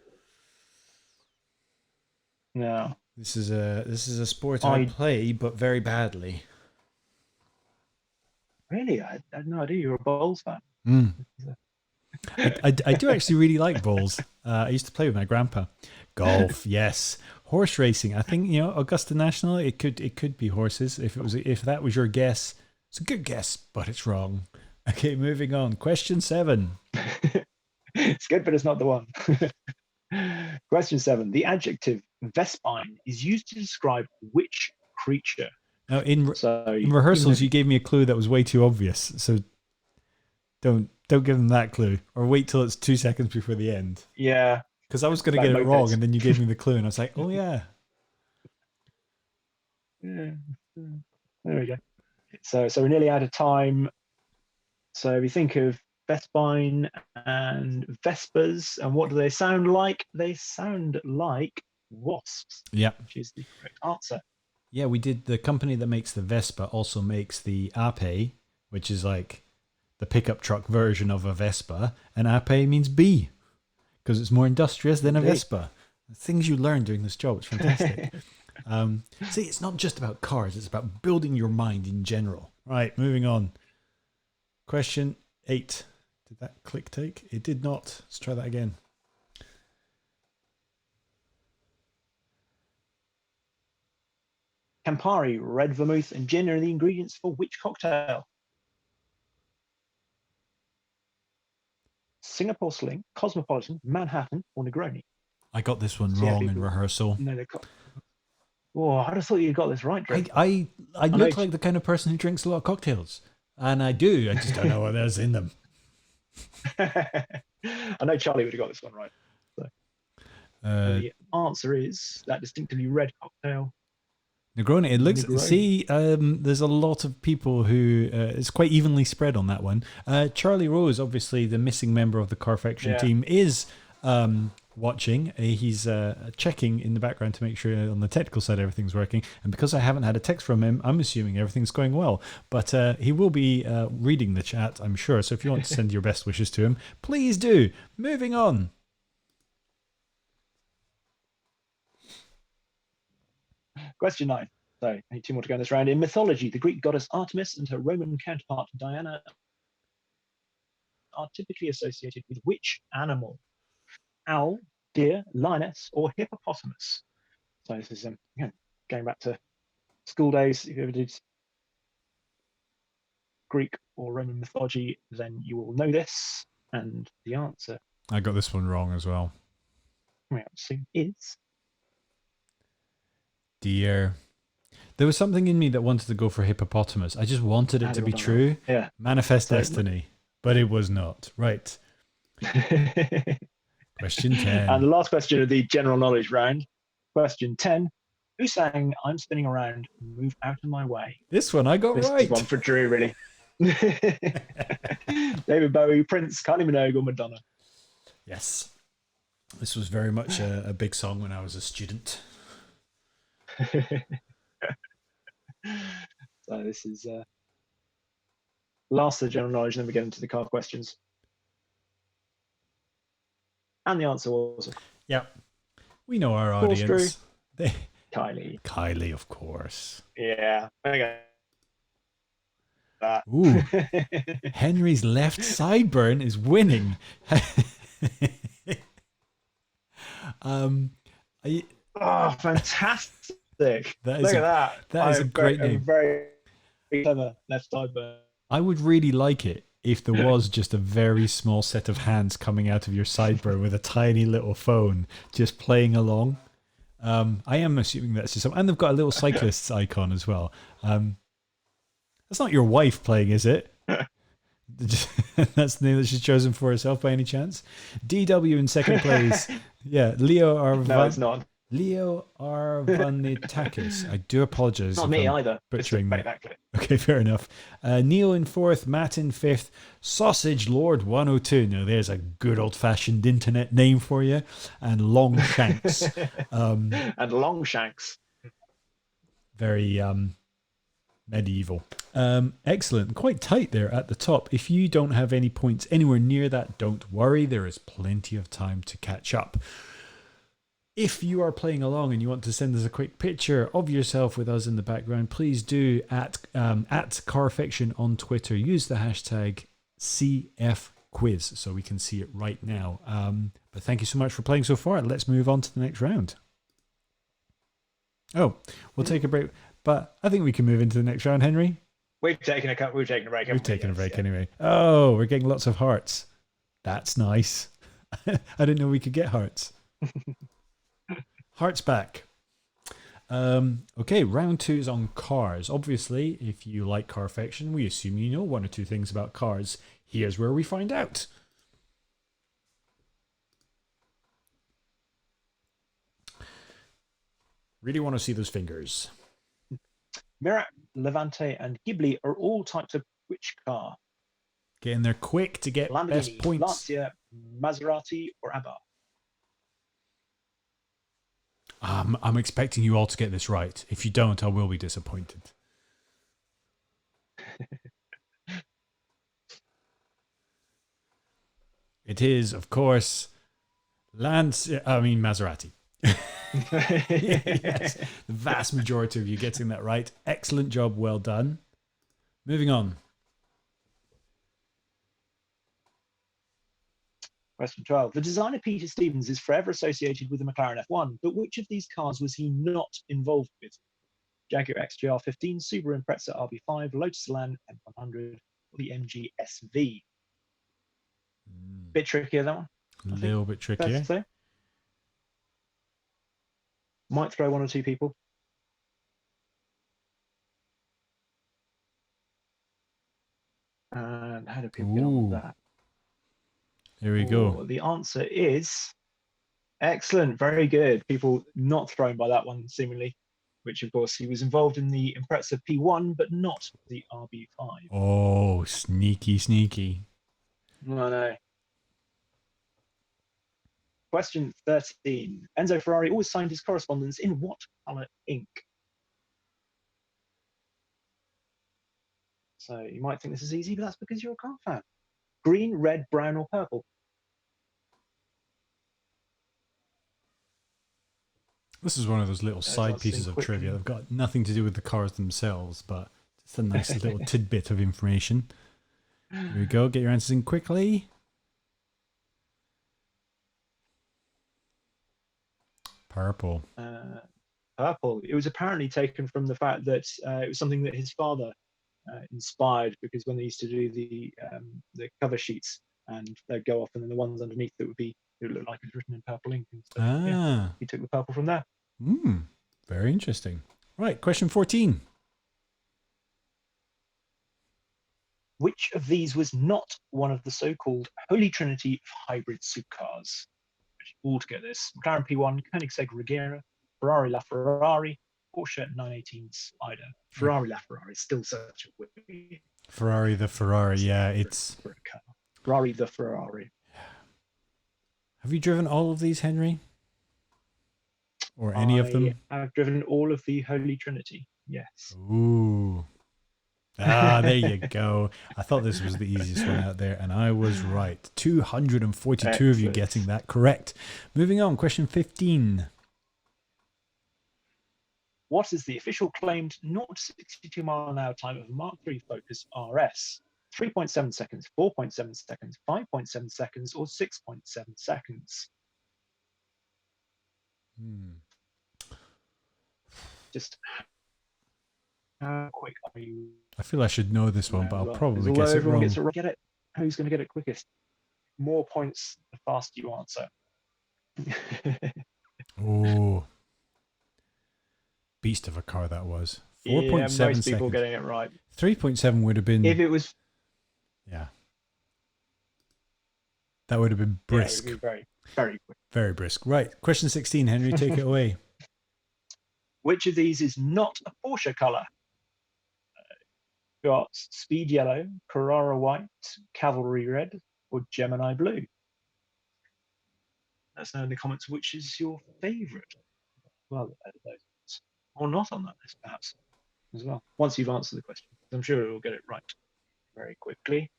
No.
This is a sport I
I
play, but very badly.
really, I had no idea you were a bowls fan.
Mm. I do actually really like bowls. I used to play with my grandpa. Golf, yes. Horse racing. I think Augusta National. It could be horses. If that was your guess, it's a good guess, but it's wrong. Okay, moving on. Question 7.
It's good, but it's not the one. Question 7. The adjective vespine is used to describe which creature?
Now, in
So
rehearsals, you gave me a clue that was way too obvious. So don't give them that clue, or wait till it's 2 seconds before the end.
Yeah,
Because I was going to
like
get it wrong,
mopeds.
and then you gave me the clue, and I was like, oh yeah.
Yeah. There we go. So we're nearly out of time. So if you think of vespine and vespers, and what do they sound like? They sound like wasps,
Yeah.
which is the correct answer.
Yeah, we did. The company that makes the Vespa also makes the Ape, which is like the pickup truck version of a Vespa. And Ape means bee because it's more industrious than a
Indeed.
Vespa. The things you learn doing this job, it's fantastic. See, it's not just about cars, it's about building your mind in general. Right, moving on. Question 8. Did that click take? It did not. Let's try that again.
Campari, red vermouth, and gin are the ingredients for which cocktail? Singapore Sling, Cosmopolitan, Manhattan, or Negroni?
I got this one
So yeah,
wrong in
people
rehearsal.
know the. Oh, I'd have thought you got this right, Drew.
I look like the kind of person who drinks a lot of cocktails. And I do. I just don't know what there's in them.
I know Charlie would have got this one right. So the answer is that distinctively red cocktail.
Negroni. It looks.
Negroni.
See, there's a lot of people who it's quite evenly spread on that one. Charlie Rose, obviously the missing member of the Carfection team, is watching. He's checking in the background to make sure on the technical side everything's working. And because I haven't had a text from him, I'm assuming everything's going well. But he will be reading the chat, I'm sure. So if you want to send your best wishes to him, please do. Moving on.
Question 9. So, I need 2 more to go in this round. In mythology, the Greek goddess Artemis and her Roman counterpart Diana are typically associated with which animal? Owl, deer, lioness, or hippopotamus? So this is again going back to school days. If you ever did Greek or Roman mythology, then you will know this. And the answer,
I got this one wrong as well.
is
deer. There was something in me that wanted to go for hippopotamus. I just wanted it to be true.
Yeah.
Manifest destiny. But it was not. Right. Question 10.
And the last question of the general knowledge round. Question 10. Who sang I'm Spinning Around, Move Out of My Way?
This one I got
This
right.
is one for Drew, really. David Bowie, Prince, Kylie Minogue, or Madonna?
Yes. This was very much a big song when I was a student.
So this is last of the general knowledge, then we get into the card questions. And the answer was
Yeah. We know our audience.
Kylie.
Kylie, of course.
Yeah. Okay.
Ooh. Henry's left sideburn is winning.
Oh, fantastic. Look at that.
That is a great name.
Very clever left sideburn.
I would really like it if there was just a very small set of hands coming out of your sideburn with a tiny little phone just playing along. I am assuming that's just something. And they've got a little cyclist's icon as well. That's not your wife playing, is it? That's the name that she's chosen for herself by any chance? DW in second place. Yeah, Leo or
No, it's not.
Leo Arvanitakis. I do apologize
Not
if
me
I'm
either. Just to
butchering
make
that.
that clear.
Okay, fair enough. Neil in fourth, Matt in fifth, Sausage Lord 102. Now, there's a good old fashioned internet name for you. And Longshanks.
And Longshanks.
Very medieval. Excellent. Quite tight there at the top. If you don't have any points anywhere near that, don't worry. There is plenty of time to catch up. If you are playing along and you want to send us a quick picture of yourself with us in the background, please do at Carfection on Twitter. Use the hashtag CFQuiz so we can see it right now. But thank you so much for playing so far. Let's move on to the next round. Oh, we'll take a break. But I think we can move into the next round, Henry.
We've taken a break.
We've taken a break anyway. Oh, we're getting lots of hearts. That's nice. I didn't know we could get hearts. Hearts back. Okay, round 2 is on cars. Obviously, if you like Carfection, we assume you know one or two things about cars. Here's where we find out. Really want to see those fingers.
Mirac, Levante, and Ghibli are all types of which car?
Get in there quick to get
Lamborghini,
best points.
Lancia, Maserati, or Abarth?
I'm expecting you all to get this right. If you don't, I will be disappointed. It is, of course, Maserati. Yes, the vast majority of you getting that right. Excellent job, well done. Moving on.
Question 12. The designer Peter Stevens is forever associated with the McLaren F1, but which of these cars was he not involved with? Jaguar XJR15, Subaru Impreza RB5, Lotus Elan M100, or the MG SV? Bit trickier, that one.
A little bit trickier.
Might throw one or two people. And how do people get on with that?
Here we go.
The answer is excellent. Very good. People not thrown by that one, seemingly, which, of course, he was involved in the Impreza P1, but not the RB5.
Oh, sneaky, sneaky.
No, no. Question 13. Enzo Ferrari always signed his correspondence in what color ink? So you might think this is easy, but that's because you're a car fan. Green, red, brown, or purple?
This is one of those little side pieces of trivia. They've got nothing to do with the cars themselves, but it's a nice little tidbit of information. Here we go. Get your answers in quickly. Purple.
Purple. It was apparently taken from the fact that it was something that his father inspired, because when they used to do the cover sheets and they'd go off, and then the ones underneath it would look like it was written in purple ink. And so, yeah, he took the purple from there.
Very interesting. Right, question 14.
Which of these was not one of the so-called Holy Trinity of hybrid supercars? All to get this: McLaren P1, Koenigsegg Regera, Ferrari LaFerrari, Porsche 918 Spider. Ferrari LaFerrari is still such a weird.
Ferrari the Ferrari, yeah, it's
Ferrari the Ferrari.
Have you driven all of these, Henry? Or any of them?
I've driven all of the Holy Trinity, yes.
Ooh. There you go. I thought this was the easiest one out there, and I was right. 242 Excellent. Of you getting that correct. Moving on, question 15.
What is the official claimed 0 to 62 mile an hour time of a Mark III Focus RS? 3.7 seconds, 4.7 seconds, 5.7 seconds, or 6.7 seconds? Just how quick are you?
I feel I should know this one, but I'll probably guess it wrong.
Get it. Who's going to get it quickest? More points the faster you answer.
Oh, beast of a car that was. 4.7 seconds.
Most people getting it right.
3.7 would have been.
If it was.
Yeah. That would have been brisk.
Yeah, very quick.
Very brisk. Right. Question 16, Henry, take it away.
Which of these is not a Porsche color? Got Speed Yellow, Carrara White, Cavalry Red, or Gemini Blue? Let us know in the comments which is your favorite. Well, those, or not on that list, perhaps, as well. Once you've answered the question, I'm sure it will get it right very quickly.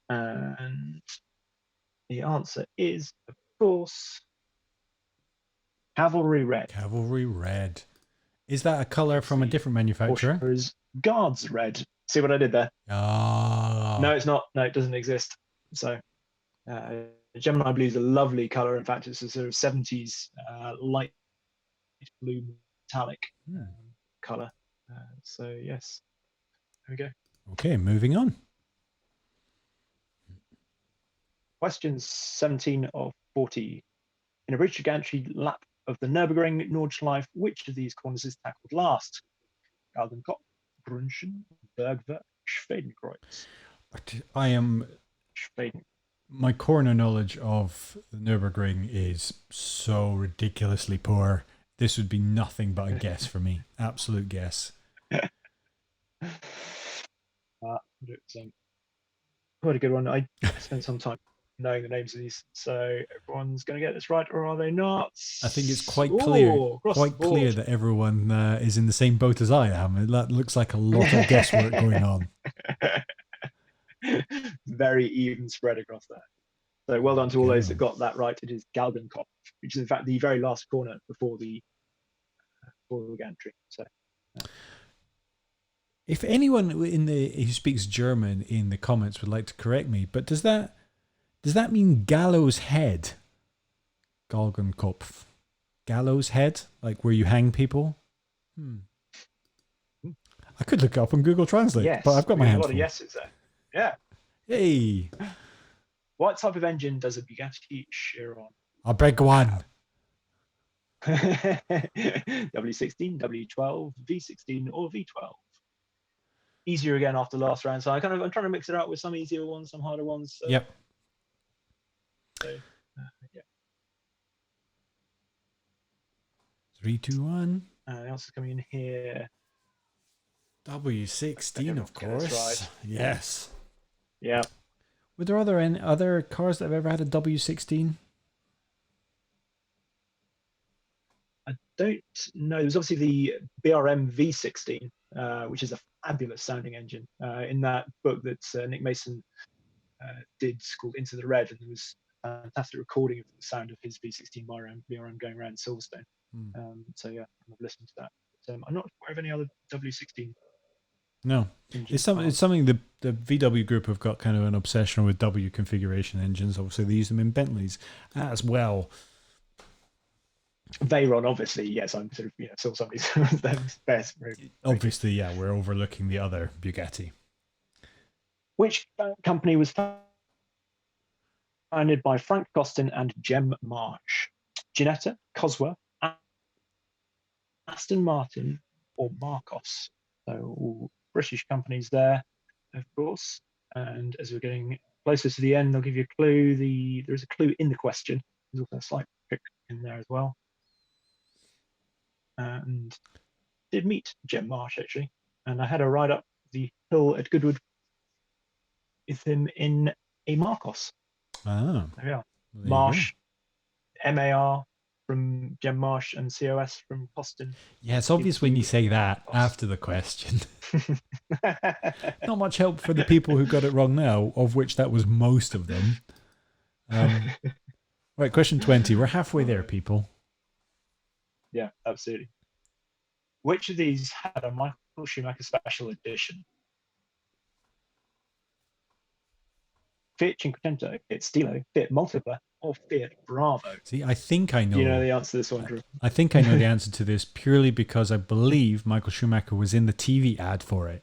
And the answer is, of course, Cavalry Red.
Cavalry Red. Is that a color from a different manufacturer?
Porsche is Guards Red. See what I did there?
Ah.
No, it's not. No, it doesn't exist. So Gemini Blue is a lovely color. In fact, it's a sort of 70s light blue metallic color. So yes, there we go.
Okay, moving on.
Questions 17 of 40. In a bridge gantry lap of the Nürburgring Nordschleife, which of these corners is tackled last? Galgenkopf, Brunchen, Bergwerk, Schwedenkreuz.
I am...
Schweden.
My corner knowledge of the Nürburgring is so ridiculously poor. This would be nothing but a guess for me. Absolute guess.
Quite a good one. I spent some time knowing the names of these, so everyone's going to get this right, or are they not?
I think it's quite clear that everyone is in the same boat as I am. That looks like a lot of guesswork going on.
Very even spread across that. So well done to all those that got that right. It is Galgenkopf, which is in fact the very last corner before the gantry. So.
If anyone who speaks German in the comments would like to correct me, but does that mean gallows head? Galgenkopf. Gallows head? Like where you hang people? I could look it up on Google Translate,
yes,
but I've got my hands full.
A lot of yeses there. Yeah.
Hey.
What type of engine does a Bugatti Chiron?
A big one.
W16, W12, V16, or V12? Easier again after last round, so I'm trying to mix it out with some easier ones, some harder ones. So.
Yep.
So, yeah.
3, 2, 1.
Anything else is coming in here?
W16, of course.
Right.
Yes.
Yeah.
Were there any other cars that have ever had a W16?
I don't know. There's obviously the BRM V16, which is a fabulous sounding engine. In that book that Nick Mason did, called Into the Red, and there was a fantastic recording of the sound of his V16 BRM going around Silverstone. So yeah, I've listened to that. But, I'm not aware of any other W16.
No, it's something the VW group have got kind of an obsession with W configuration engines. Obviously, they use them in Bentleys as well.
Veyron, obviously, yes, I'm sort of still somebody's best.
Obviously, yeah, we're overlooking the other Bugatti.
Which company was founded by Frank Costin and Jem Marsh? Ginetta, Cosworth, Aston Martin, or Marcos? So all British companies there, of course. And as we're getting closer to the end, I'll give you a clue. There is a clue in the question. There's also a slight trick in there as well. And did meet Jem Marsh actually, and I had a ride up the hill at Goodwood with him in a Marcos.
Ah,
there we are. Marsh, MAR from Jem Marsh, and COS from Costin.
Yeah, it's obvious when you say that after the question. Not much help for the people who got it wrong now, of which that was most of them. Right, question 20. We're halfway there, people.
Yeah, absolutely. Which of these had a Michael Schumacher special edition? Fiat Cinquecento, Fiat Stilo, Fiat Multipla, or Fiat Bravo?
See, I think I know.
Do you know the answer to this one, Drew?
I think I know the answer to this purely because I believe Michael Schumacher was in the TV ad for it.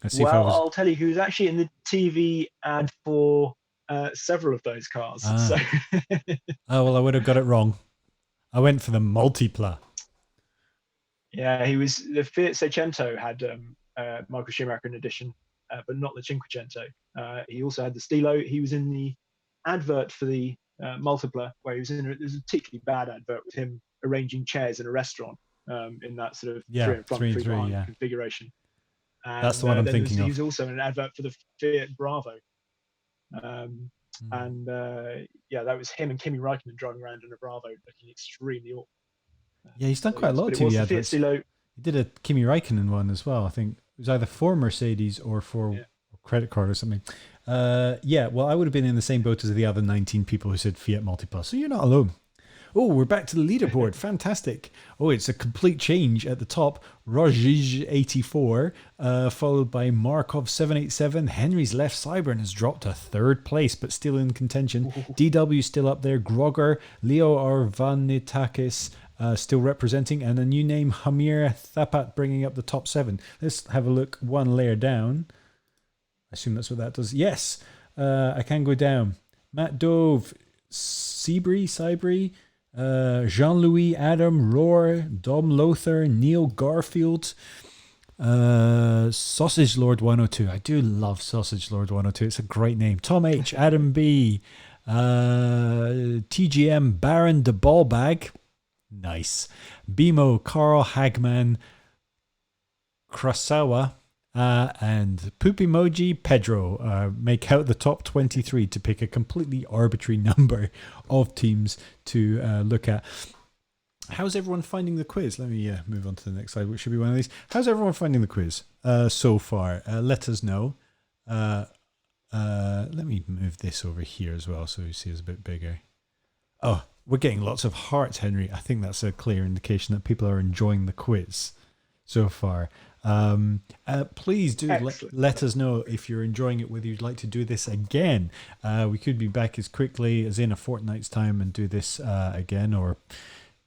I'll tell you, he was actually in the TV ad for several of those cars. So.
Oh, well, I would have got it wrong. I went for the Multipla.
Yeah, he was. The Fiat Seicento had Michael Schumacher edition, but not the Cinquecento. He also had the Stilo. He was in the advert for the multipler, where he was in. It was a particularly bad advert with him arranging chairs in a restaurant in that sort of
Yeah,
three in front,
three and
three
three.
behind
Yeah,
configuration.
that's
And
the one I'm
then
thinking
he
of.
was also in an advert for the Fiat Bravo. And yeah, that was him and Kimi Räikkönen driving around in a Bravo, looking extremely awful.
Yeah, he's done
So
quite a
yes,
lot
but
of
it was
TV
the Fiat
adverts.
Stilo.
He did a Kimi Räikkönen one as well. I think it was either for Mercedes or for credit card or something. Yeah, well, I would have been in the same boat as the other 19 people who said Fiat Multipla, so you're not alone. Oh, we're back to the leaderboard. Fantastic. Oh, it's a complete change at the top. Rojij84, followed by Markov 787. Henry's left Cyburn has dropped to third place, but still in contention. DW still up there. Grogger, Leo Arvanitakis still representing, and a new name, Hamir Thapat, bringing up the top 7. Let's have a look one layer down. I assume that's what that does. Yes, I can go down. Matt Dove, Sibri, Jean-Louis Adam, Roar, Dom Lothar, Neil Garfield, Sausage Lord 102. I do love Sausage Lord 102. It's a great name. Tom H, Adam B, TGM Baron de Ballbag. Nice. Bimo, Carl Hagman, Krasawa, and Poop Emoji Pedro make out the top 23 to pick a completely arbitrary number of teams to look at. How's everyone finding the quiz? Let me move on to the next slide, which should be one of these. How's everyone finding the quiz so far? Let us know. Let me move this over here as well so you see it's a bit bigger. Oh, we're getting lots of hearts, Henry. I think that's a clear indication that people are enjoying the quiz so far. Please do let us know if you're enjoying it, whether you'd like to do this again. We could be back as quickly as in a fortnight's time and do this again, or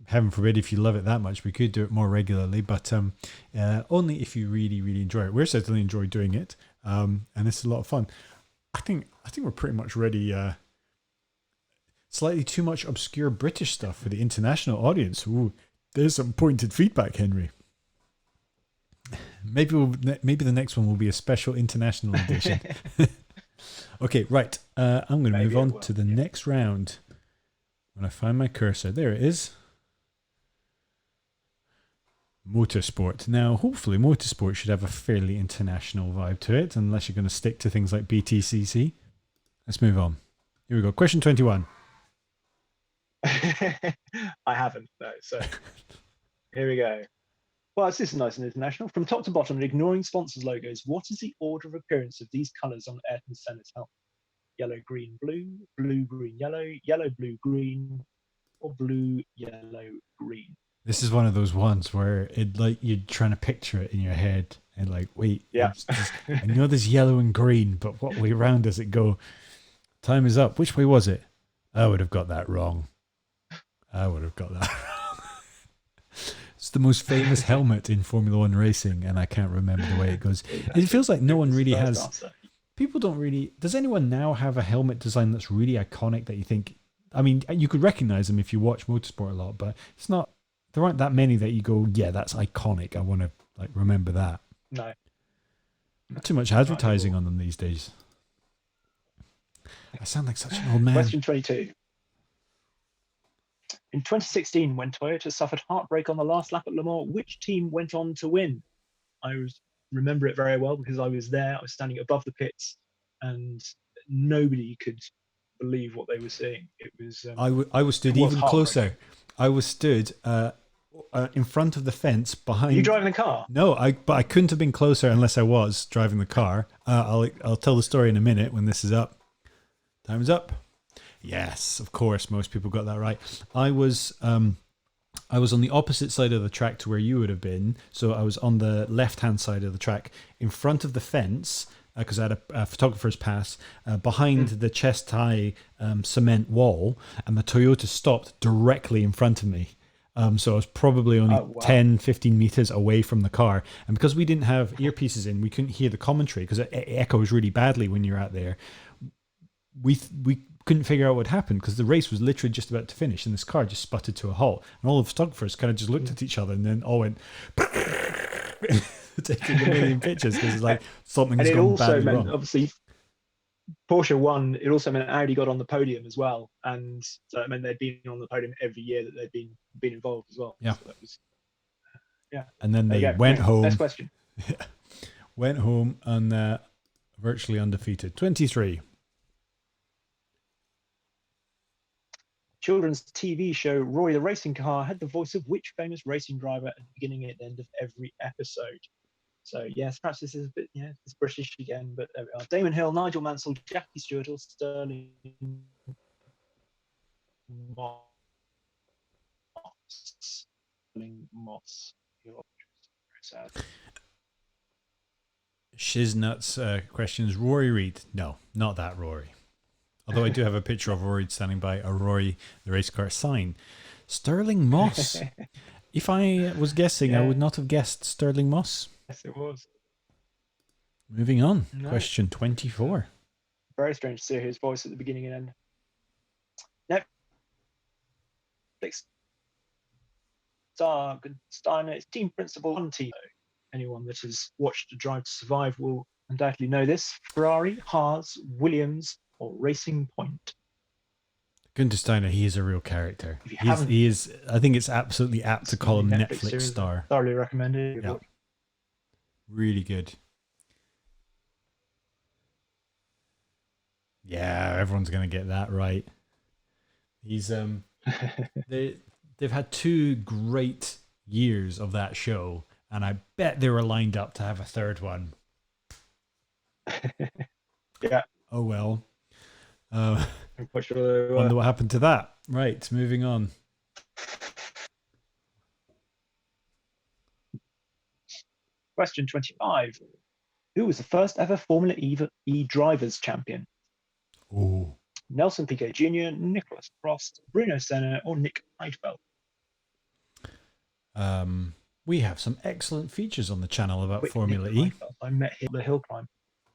heaven forbid, if you love it that much, we could do it more regularly, but only if you really, really enjoy it. We're certainly enjoy doing it, and it's a lot of fun. I think we're pretty much ready. Slightly too much obscure British stuff for the international audience. Ooh, there's some pointed feedback, Henry. Maybe the next one will be a special international edition. Okay, right. I'm going to move on to the next round. When I find my cursor, there it is. Motorsport. Now, hopefully, motorsport should have a fairly international vibe to it, unless you're going to stick to things like BTCC. Let's move on. Here we go. Question 21.
I haven't, though. So here we go. Well, this is nice and international. From top to bottom, and ignoring sponsors' logos, what is the order of appearance of these colours on Ayrton Senna's helmet? Yellow, green, blue, blue, green, yellow, yellow, blue, green, or blue, yellow, green?
This is one of those ones where it like you're trying to picture it in your head and like, wait,
yeah.
I know there's yellow and green, but what way round does it go? Time is up. Which way was it? I would have got that wrong. It's the most famous helmet in Formula One racing, and I can't remember the way it goes. It feels like no one really has. People don't really. Does anyone now have a helmet design that's really iconic that you think? I mean, you could recognize them if you watch motorsport a lot, but it's not. There aren't that many that you go, yeah, that's iconic. I want to like remember that.
No.
Not too much advertising on them these days. I sound like such an old man.
Question 22. In 2016, when Toyota suffered heartbreak on the last lap at Le Mans, which team went on to win? I remember it very well because I was there. I was standing above the pits, and nobody could believe what they were seeing. It was.
I was stood even closer. I was stood in front of the fence behind.
Are you driving the car?
No, but I couldn't have been closer unless I was driving the car. I'll tell the story in a minute when this is up. Time is up. Yes, of course, most people got that right. I was on the opposite side of the track to where you would have been. So I was on the left-hand side of the track in front of the fence because I had a photographer's pass behind the chest-high cement wall, and the Toyota stopped directly in front of me. So I was probably only 10, 15 meters away from the car. And because we didn't have earpieces in, we couldn't hear the commentary because it echoes really badly when you're out there. We couldn't figure out what happened because the race was literally just about to finish and this car just sputtered to a halt. And all the photographers kind of just looked at each other and then all went... taking a million pictures because it's like
And
something's
it
gone
also
badly
meant,
wrong.
obviously, Porsche won. It also meant Audi got on the podium as well, and so it meant they'd been on the podium every year that they'd been involved as well.
Yeah.
So that was, yeah.
And then
There
they
you go.
went
Anyway, next
home,
question.
went home and virtually undefeated. 23.
Children's TV show Roy the Racing Car had the voice of which famous racing driver at the beginning and end of every episode? So yes, perhaps this is a bit, yeah, it's British again, but there we are. Damon Hill, Nigel Mansell, Jackie Stewart, or Sterling Moss. Sterling Moss. You're very sad.
Shiznut's questions. Rory Reid. No, not that Rory. Although I do have a picture of Rory standing by a Rory the race car sign. Sterling Moss. If I was guessing, I would not have guessed Sterling Moss.
Yes, it was.
Moving on.
No.
Question 24.
Very strange to hear his voice at the beginning and end. Netflix star Stearne, its team principal on TV. Anyone that has watched A Drive to Survive will undoubtedly know this. Ferrari, Haas, Williams, or Racing Point.
Günther Steiner, he is a real character.
If you
He
haven't,
is. I think it's absolutely apt to call him Netflix
series,
star.
thoroughly recommended.
Yeah. Really good. Yeah, everyone's gonna get that right. He's they've had 2 great years of that show, and I bet they were lined up to have a third one.
Yeah.
Oh well.
I'm quite sure they
Wonder what happened to that. Right, moving on.
Question 25. Who was the first ever Formula E drivers champion?
Oh.
Nelson Piquet Jr., Nicholas Prost, Bruno Senna, or Nick Heidfeld?
We have some excellent features on the channel about
Quick,
Formula
Nick
E.
Heidfeld. I met him at the hill climb.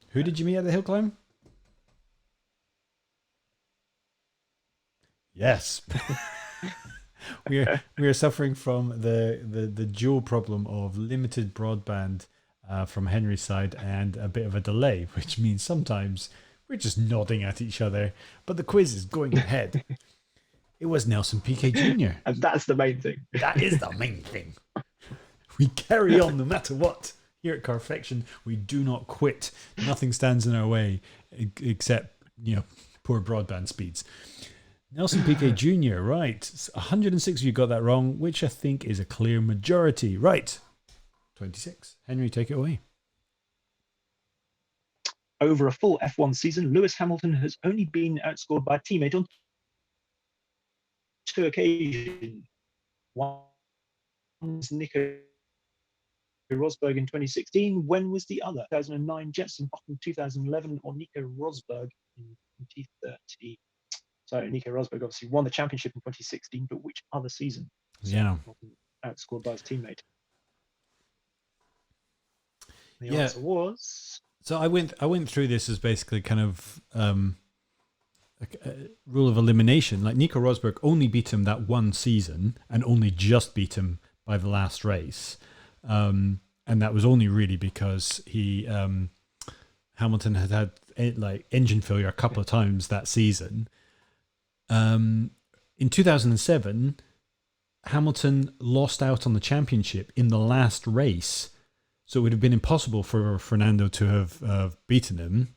Who did you meet at the hill climb? Yes. we are suffering from the dual problem of limited broadband from Henry's side and a bit of a delay, which means sometimes we're just nodding at each other, but the quiz is going ahead. It was Nelson Piquet Jr.
And that's the main thing.
That is the main thing. We carry on no matter what. Here at Carfection, we do not quit. Nothing stands in our way except, poor broadband speeds. Nelson Piquet Jr., right. 106 of you got that wrong, which I think is a clear majority. Right. 26. Henry, take it away.
Over a full F1 season, Lewis Hamilton has only been outscored by a teammate on 2 occasions. One was Nico Rosberg in 2016. When was the other? 2009, Jenson Button 2011, or Nico Rosberg in 2013? So Nico Rosberg obviously won the championship in 2016, but which other season?
Yeah.
Outscored by his teammate. The answer was...
So I went through this as basically kind of a rule of elimination. Like Nico Rosberg only beat him that one season and only just beat him by the last race. And that was only really because Hamilton had engine failure a couple of times that season. In 2007, Hamilton lost out on the championship in the last race. So it would have been impossible for Fernando to have beaten him.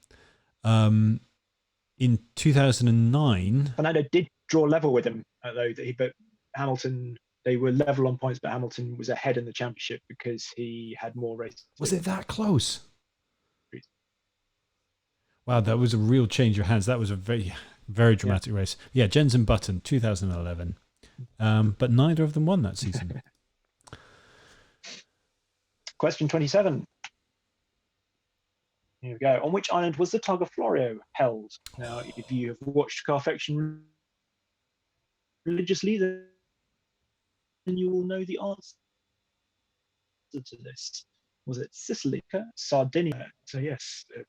In 2009...
Fernando did draw level with him, though. But Hamilton, they were level on points, but Hamilton was ahead in the championship because he had more races.
Was it that close? Wow, that was a real change of hands. That was a very, very dramatic race. Yeah, Jenson Button, 2011. But neither of them won that season.
Question 27. Here we go. On which island was the Tug of Florio held? Now, if you have watched Carfection religiously, then you will know the answer to this. Was it Sicily, Sardinia? So yes, a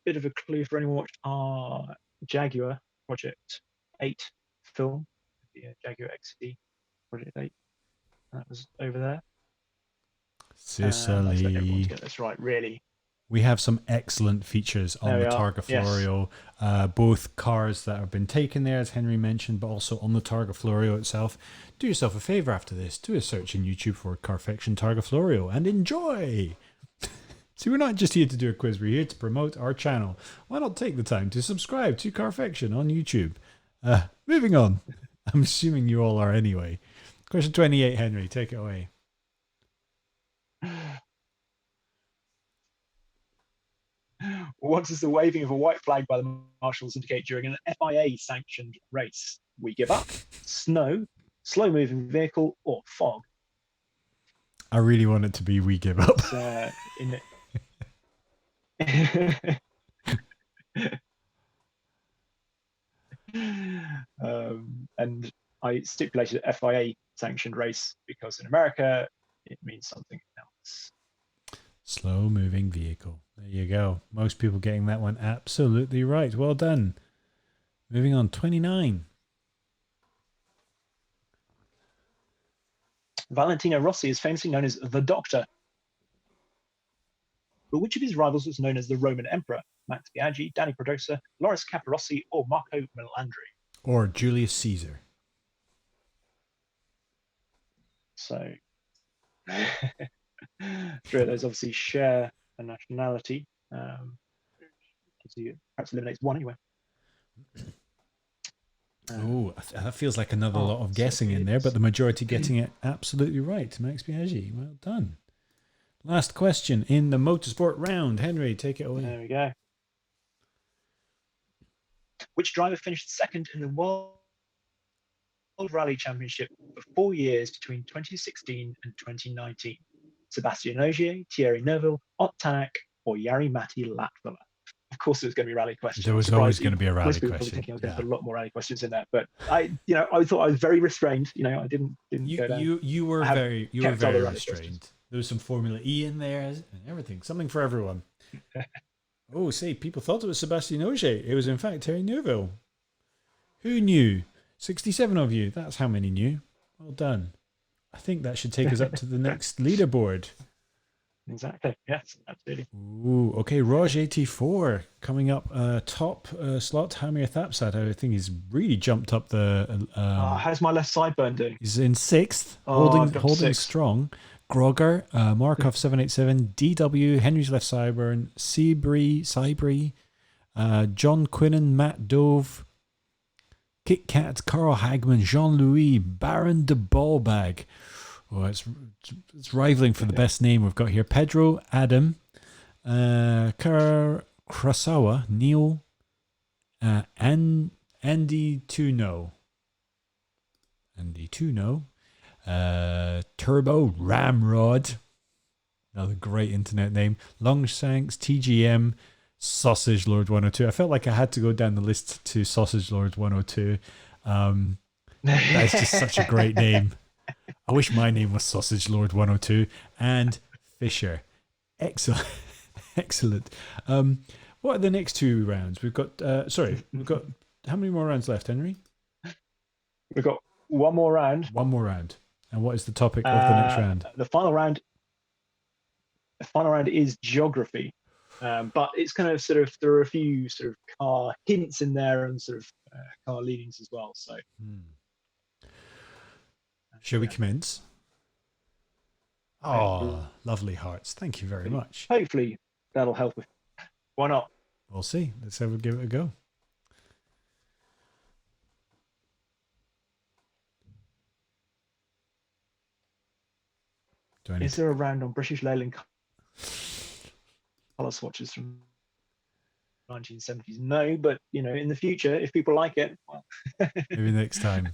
bit of a clue for anyone who watched our Jaguar Project 8 film, the Jaguar XE Project 8. That was over there. I expect everyone to
Sicily.
get this right, really.
We have some excellent features
There
on
we
the
are.
Targa
Yes.
Florio, both cars that have been taken there, as Henry mentioned, but also on the Targa Florio itself. Do yourself a favor after this. Do a search in YouTube for Carfection Targa Florio and enjoy. See, we're not just here to do a quiz. We're here to promote our channel. Why not take the time to subscribe to Carfection on YouTube? Moving on. I'm assuming you all are anyway. Question 28, Henry. Take it away.
What does the waving of a white flag by the marshals indicate during an FIA-sanctioned race? We give up, snow, slow-moving vehicle, or fog?
I really want it to be we give up.
It's, in and I stipulated FIA sanctioned race because in America it means something else.
Slow moving vehicle. There you go. Most people getting that one absolutely right. Well done. Moving on. 29.
Valentino Rossi is famously known as the Doctor. But which of his rivals was known as the Roman Emperor? Max Biaggi, Danny Pedrosa, Loris Capirossi, or Marco Melandri?
Or Julius Caesar.
So, three of those obviously share a nationality. Perhaps eliminates one anyway.
Oh, that feels like another lot of
so
guessing in there,
it's-
but the majority getting it absolutely right. Max Biaggi. Well done. Last question in the motorsport round. Henry, take it away.
There we go. Which driver finished second in the World Rally Championship for 4 years between 2016 and 2019? Sebastian Ogier, Thierry Neuville, Ott Tanak, or Jari-Matti Latvala? Of course, it was going to be rally questions.
There was always going to be a rally
Most people were probably
question.
thinking I was going to put a lot more rally questions in there, but I thought I was very restrained. I didn't go down.
You were
I have
very
kept other rally
restrained.
questions.
There was some Formula E in there and everything. Something for everyone. Oh, see, people thought it was Sebastian Ogier. It was in fact Thierry Neuville. Who knew? 67 of you. That's how many knew. Well done. I think that should take us up to the next leaderboard.
Exactly. Yes, absolutely.
Ooh, okay. Raj84 coming up top slot. Hamir Thapsat, I think he's really jumped up the.
How's my left sideburn doing?
He's in sixth,
I've
holding
got six.
strong. Grogger, Markov 787, DW, Henry's left sideburn, Seabury, John Quinnen, Matt Dove, Kit Kat, Carl Hagman, Jean Louis, Baron de Ballbag. Oh, it's rivaling for the best name we've got here. Pedro, Adam, Krasawa, Neil, Andy Tuno. Turbo Ramrod, another great internet name. Longshanks, TGM, Sausage Lord 102. I felt like I had to go down the list to Sausage Lord 102. That's just such a great name. I wish my name was Sausage Lord 102. And Fisher. Excellent. Excellent. What are the next two rounds? We've got how many more rounds left, Henry?
We've got one more round.
One more round. And what is the topic of the next round?
The final round is geography, but it's kind of there are a few sort of car hints in there and sort of car leanings as well. So,
shall we commence? Oh, lovely hearts! Thank you very much.
Hopefully, that'll help. Why not?
We'll see. Let's give it a go.
Is there a round on British Leyland colour swatches from 1970s? No, but in the future, if people like it, well.
Maybe next time.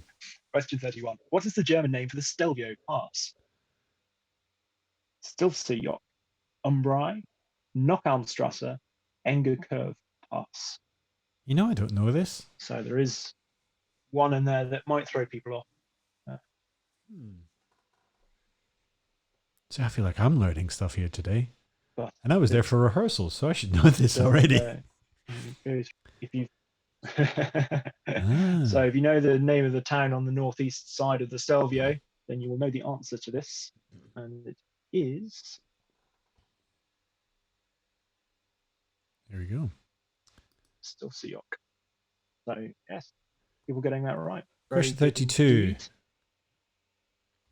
Question 31. What is the German name for the Stelvio Pass? Stilfsee, Umbrai, Knockalmstrasse, Enger Curve Pass.
I don't know this.
So there is one in there that might throw people off.
So I feel like I'm learning stuff here today.
But
and I was there for rehearsal, so I should know this already.
If you So if you know the name of the town on the northeast side of the Stelvio, then you will know the answer to this. And is
There we go.
still Seok. So yes, people getting that right. Very
Question
good
32.
indeed.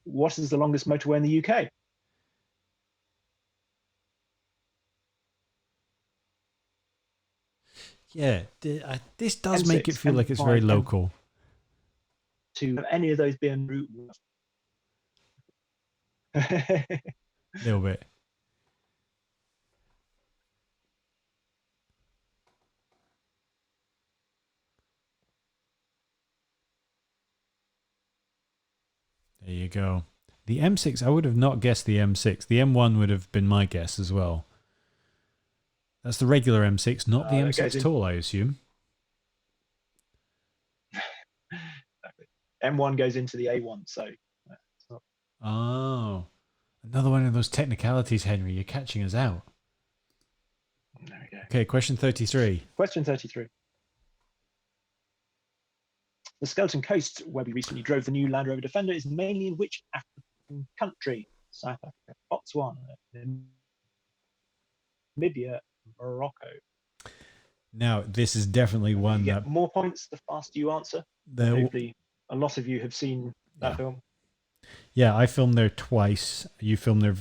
What is the longest motorway in the UK?
Yeah, this does make it
M6,
feel like it's very
M5,
local.
to any of those being route.
A little bit. There you go. The M6, I would have not guessed the M6. The M1 would have been my guess as well. That's the regular M6, not the M6 toll, I assume.
M1 goes into the A1, so
Oh, another one of those technicalities, Henry. You're catching us out.
there we go.
Okay, question 33.
Question 33. The Skeleton Coast, where we recently drove the new Land Rover Defender, is mainly in which African country? South Africa, Botswana, Namibia, Morocco.
Now, this is definitely one
You
that
get more points the faster you answer. Hopefully, a lot of you have seen that film.
Yeah, I filmed there twice. You filmed there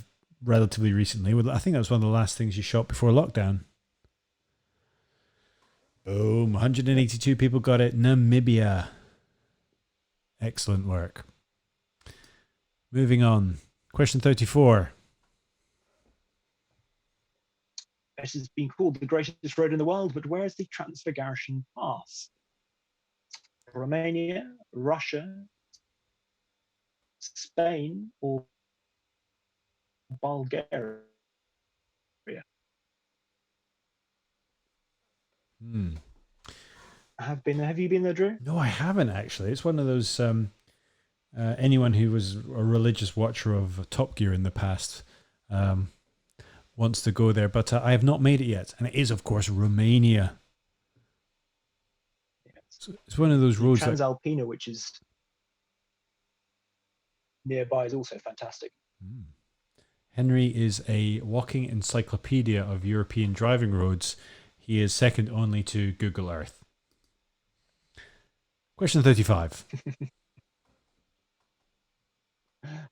relatively recently. I think that was one of the last things you shot before lockdown. Boom. 182 people got it. Namibia. Excellent work. Moving on. Question 34.
It has been called the greatest road in the world, but where is the Transfiguration Pass? Romania, Russia, Spain, or Bulgaria? Have you been there, Drew?
No, I haven't actually. It's one of those. Anyone who was a religious watcher of Top Gear in the past wants to go there, but I have not made it yet. And it is, of course, Romania.
Yes.
It's one of those roads.
Transalpina, which is nearby, is also fantastic.
Henry is a walking encyclopedia of European driving roads. He is second only to Google Earth. Question 35.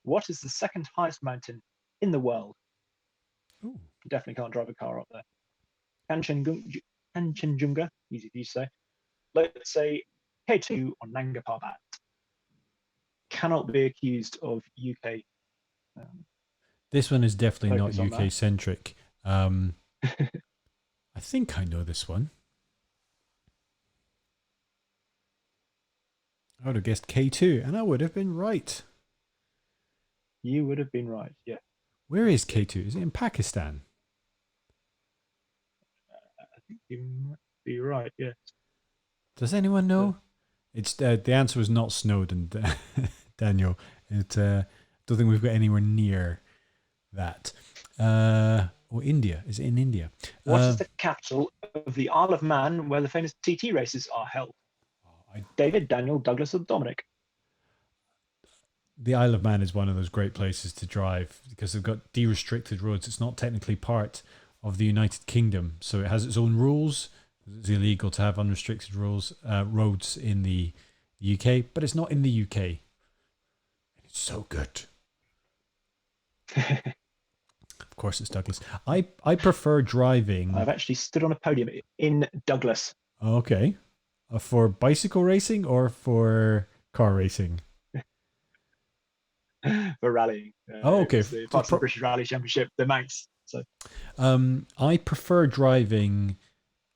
What is the second highest mountain in the world?
Ooh.
You definitely can't drive a car up there. Kanchenjunga, easy for you to say. Let's say K2 on Nanga Parbat. Cannot be accused of UK.
This one is definitely not
Focus on
UK centric. I think I know this one. I would have guessed K2, and I would have been right.
You would have been right, yeah.
Where is K2? Is it in Pakistan?
I think you might be right, yeah.
Does anyone know? It's the answer was not Snowdon, Daniel. Don't think we've got anywhere near that. Or India. Is it in India?
What is the capital of the Isle of Man, where the famous TT races are held? David, Daniel, Douglas, or Dominic?
The Isle of Man is one of those great places to drive because they've got de-restricted roads. It's not technically part of the United Kingdom, so it has its own rules. It's illegal to have unrestricted roads in the UK, but it's not in the UK. It's so good. Of course, it's Douglas. I prefer driving.
I've actually stood on a podium in Douglas.
Okay. For bicycle racing or for car racing?
For rallying.
Okay.
Part of the British Rally Championship, the Manx. So,
I prefer driving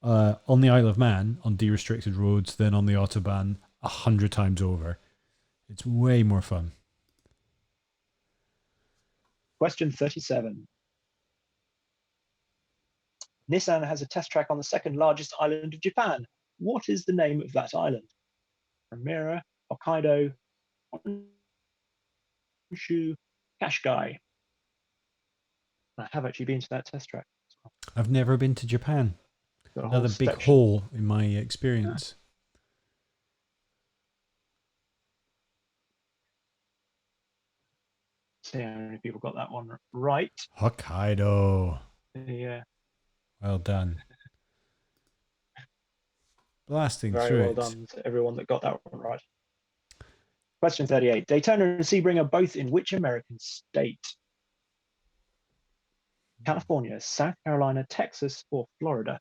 on the Isle of Man on de-restricted roads than on the Autobahn 100 times over. It's way more fun.
Question 37. Nissan has a test track on the second largest island of Japan. What is the name of that island? Ramira, Hokkaido, Honshu, Kashgai. I have actually been to that test track.
I've never been to Japan. Another big
section.
hole in my experience.
see how many people got that one right.
Hokkaido.
Yeah,
Well done. Blasting
very
through
well
it.
done to everyone that got that one right. Question 38. Daytona and Sebring are both in which American state? California, South Carolina, Texas, or Florida?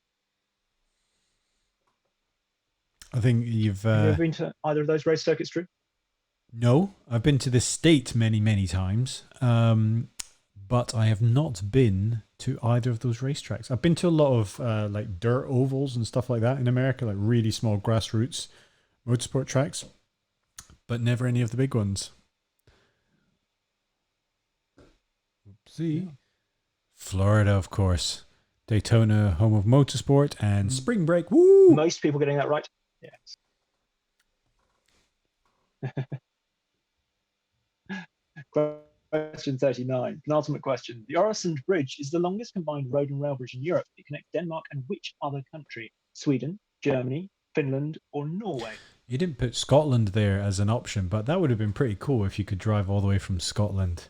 I think you've...
Have you ever been to either of those race circuits, Drew?
No, I've been to this state many, many times, but I have not been to either of those racetracks. I've been to a lot of like dirt ovals and stuff like that in America, like really small grassroots motorsport tracks, but never any of the big ones. Oopsie. Yeah. Florida, of course. Daytona, home of motorsport, and spring break. Woo!
Most people getting that right. Yes. Question 39. Penultimate question. The Øresund Bridge is the longest combined road and rail bridge in Europe. It connects Denmark and which other country? Sweden, Germany, Finland, or Norway?
You didn't put Scotland there as an option, but that would have been pretty cool if you could drive all the way from Scotland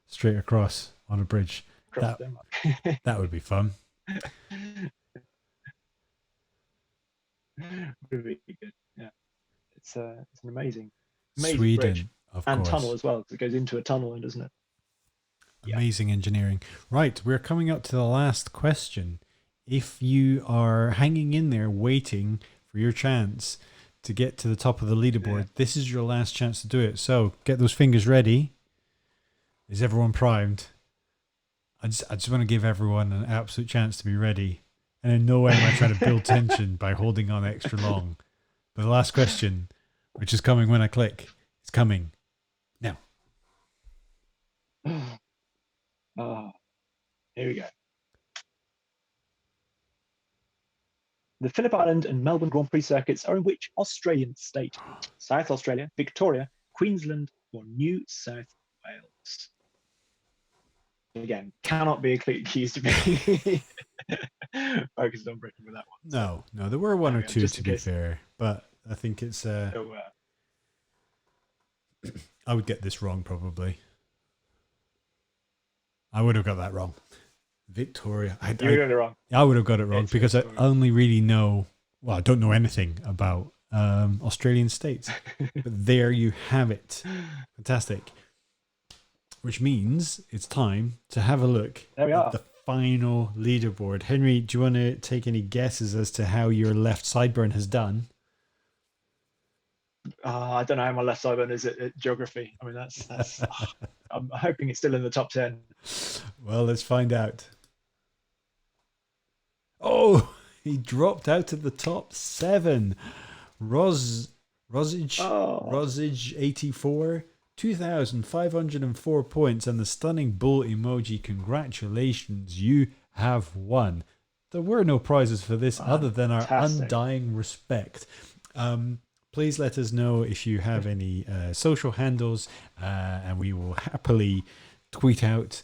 straight across on a bridge. That would be fun.
Would be good. Yeah, it's an amazing
Sweden,
bridge.
Of
and
course.
Tunnel as well, because it goes into a tunnel, doesn't it?
Amazing engineering. Right, we're coming up to the last question. If you are hanging in there waiting for your chance to get to the top of the leaderboard, this is your last chance to do it. So get those fingers ready. Is everyone primed? I just want to give everyone an absolute chance to be ready. And in no way am I trying to build tension by holding on extra long. But the last question, which is coming when I click, is coming now.
Here we go. The Phillip Island and Melbourne Grand Prix circuits are in which Australian state? South Australia, Victoria, Queensland, or New South Wales? Again, cannot be accused of being focused on Britain with that one.
No, there were one or two to be fair, but I think it's... I would get this wrong probably. I would have got that wrong. Victoria.
You got it wrong.
I would have got it wrong because I only really know... Well, I don't know anything about Australian states. But there you have it. Fantastic. Which means it's time to have a look at the final leaderboard. Henry, do you want to take any guesses as to how your left sideburn has done?
I don't know how my left sideburn is at geography. I mean, that's I'm hoping it's still in the top 10.
Well, let's find out. Oh, he dropped out of the top 7. Rosage 84. 2,504 points and the stunning bull emoji. Congratulations, you have won. There were no prizes for this other than our undying respect. Please let us know if you have any social handles and we will happily tweet out,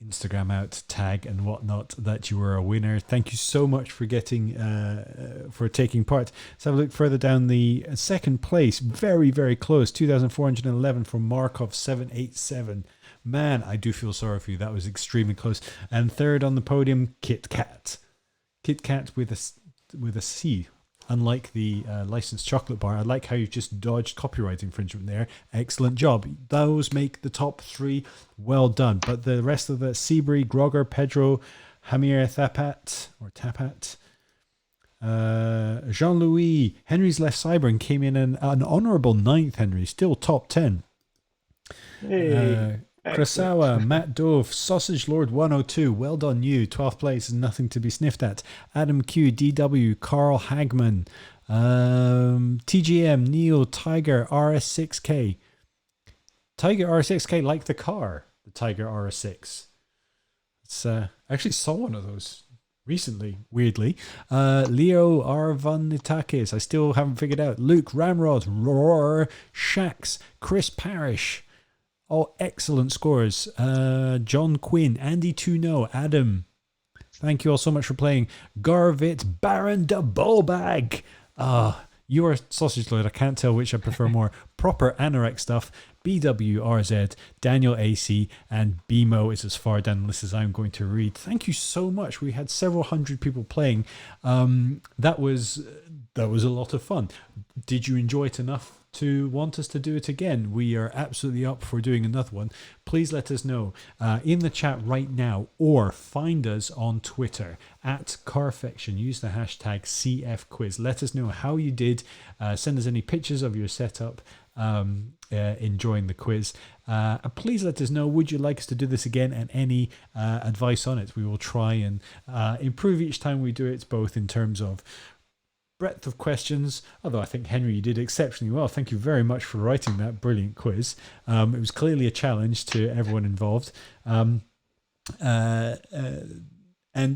Instagram out, tag and whatnot that you were a winner. Thank you so much for taking part. Let's have a look further down the second place. Very, very close. 2,411 from Markov 787. Man, I do feel sorry for you. That was extremely close. And third on the podium, Kit Kat. Kit Kat with a C. Unlike the licensed chocolate bar, I like how you've just dodged copyright infringement there. Excellent job. Those make the top 3. Well done. But the rest of the Seabury, Grogger, Pedro, Hamir Tapat, Jean-Louis, Henry's left sideburn came in an honourable 9th, Henry. Still top 10.
Hey.
Krasawa, Matt Dove, Sausage Lord 102, well done you, 12th place is nothing to be sniffed at. Adam Q, DW, Carl Hagman, TGM, Neo, Tiger, RS6K. Tiger RS6K, like the car, the Tiger RS6. It's I actually saw one of those recently, weirdly. Leo Arvanitakis, I still haven't figured out. Luke Ramrod, Roar, Shax, Chris Parrish. All excellent scores. John Quinn, Andy Tuno, Adam. Thank you all so much for playing. Garvit, Baron de Bolbag. You are Sausage Lord. I can't tell which I prefer more. Proper anorex stuff. BWRZ, Daniel AC, and BMO is as far down the list as I'm going to read. Thank you so much. We had several hundred people playing. That was a lot of fun. Did you enjoy it enough to want us to do it again? We are absolutely up for doing another one. Please let us know in the chat right now, or find us on Twitter at Carfection. Use the hashtag CFQuiz. Let us know how you did. Send us any pictures of your setup enjoying the quiz. Please let us know, would you like us to do this again, and any advice on it. We will try and improve each time we do it, both in terms of breadth of questions, although I think, Henry, you did exceptionally well. Thank you very much for writing that brilliant quiz. It was clearly a challenge to everyone involved. And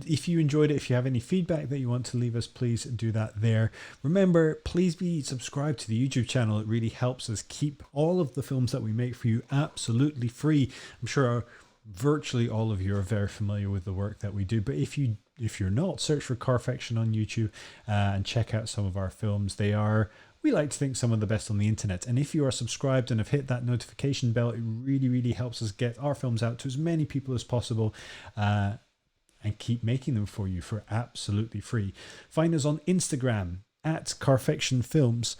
if you enjoyed it, if you have any feedback that you want to leave us, please do that there. Remember, please be subscribed to the YouTube channel. It really helps us keep all of the films that we make for you absolutely free. I'm sure virtually all of you are very familiar with the work that we do, but if you're not, search for Carfection on YouTube and check out some of our films. We like to think, some of the best on the internet. And if you are subscribed and have hit that notification bell, it really, really helps us get our films out to as many people as possible and keep making them for you for absolutely free. Find us on Instagram at Carfection Films.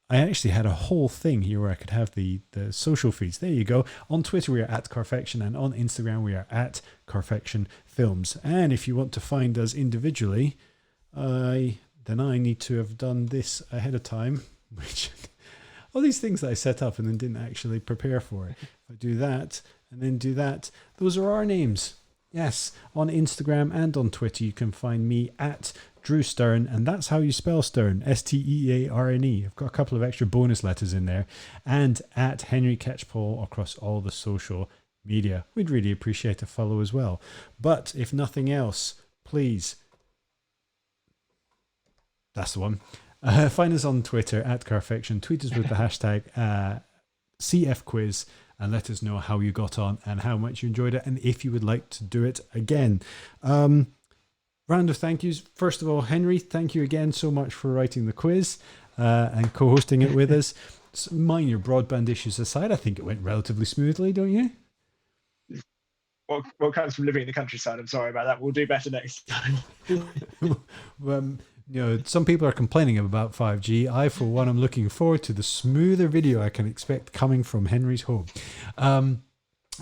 I actually had a whole thing here where I could have the social feeds. There you go. On Twitter, we are at Carfection, and on Instagram, we are at Carfection Films. And if you want to find us individually, then I need to have done this ahead of time, which all these things that I set up and then didn't actually prepare for. If I do that and then do that, those are our names. Yes, on Instagram and on Twitter, you can find me at Drew Stearne, and that's how you spell Stearne, Stearne. I've got a couple of extra bonus letters in there, and at Henry Catchpole across all the social media. We'd really appreciate a follow as well. But if nothing else, please, that's the one. Find us on Twitter at Carfection. Tweet us with the hashtag CFQuiz. And let us know how you got on and how much you enjoyed it, and if you would like to do it again. Round of thank yous. First of all, Henry, thank you again so much for writing the quiz and co-hosting it with us. Mind your broadband issues aside, I think it went relatively smoothly, don't you?
What comes from living in the countryside? I'm sorry about that. We'll do better next time.
Some people are complaining about 5G. I, for one, am looking forward to the smoother video I can expect coming from Henry's home.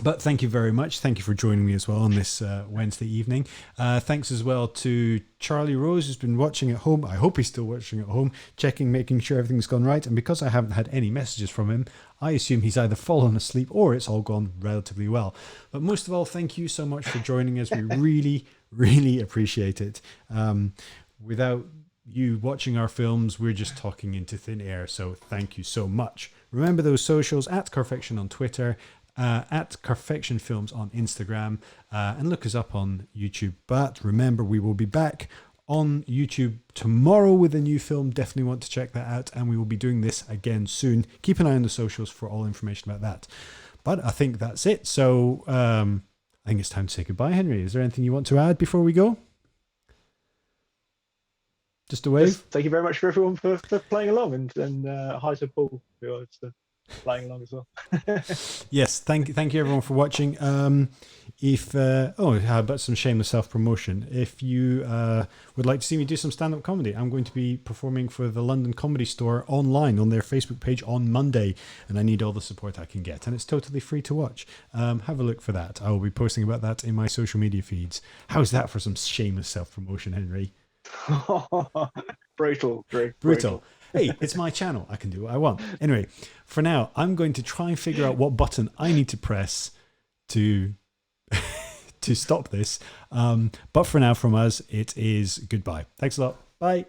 But thank you very much. Thank you for joining me as well on this Wednesday evening. Thanks as well to Charlie Rose, who's been watching at home. I hope he's still watching at home, making sure everything's gone right. And because I haven't had any messages from him, I assume he's either fallen asleep or it's all gone relatively well. But most of all, thank you so much for joining us. We really, really appreciate it. Without you watching our films, we're just talking into thin air. So thank you so much. Remember those socials, at Carfection on Twitter, at Carfection Films on Instagram, and look us up on YouTube. But remember, we will be back on YouTube tomorrow with a new film. Definitely want to check that out. And we will be doing this again soon. Keep an eye on the socials for all information about that. But I think that's it. So I think it's time to say goodbye, Henry. Is there anything you want to add before we go? Just a wave.
Thank you very much for everyone for playing along, and hi to Paul for playing along as well.
Yes, thank you everyone for watching. How about some shameless self-promotion? If you would like to see me do some stand-up comedy, I'm going to be performing for the London Comedy Store online on their Facebook page on Monday, and I need all the support I can get, and it's totally free to watch. Have a look for that. I will be posting about that in my social media feeds. How's that for some shameless self-promotion, Henry?
Brutal, Drew.
Brutal. Hey, it's my channel. I can do what I want. Anyway, for now, I'm going to try and figure out what button I need to press to stop this. But for now, from us, it is goodbye. Thanks a lot. Bye.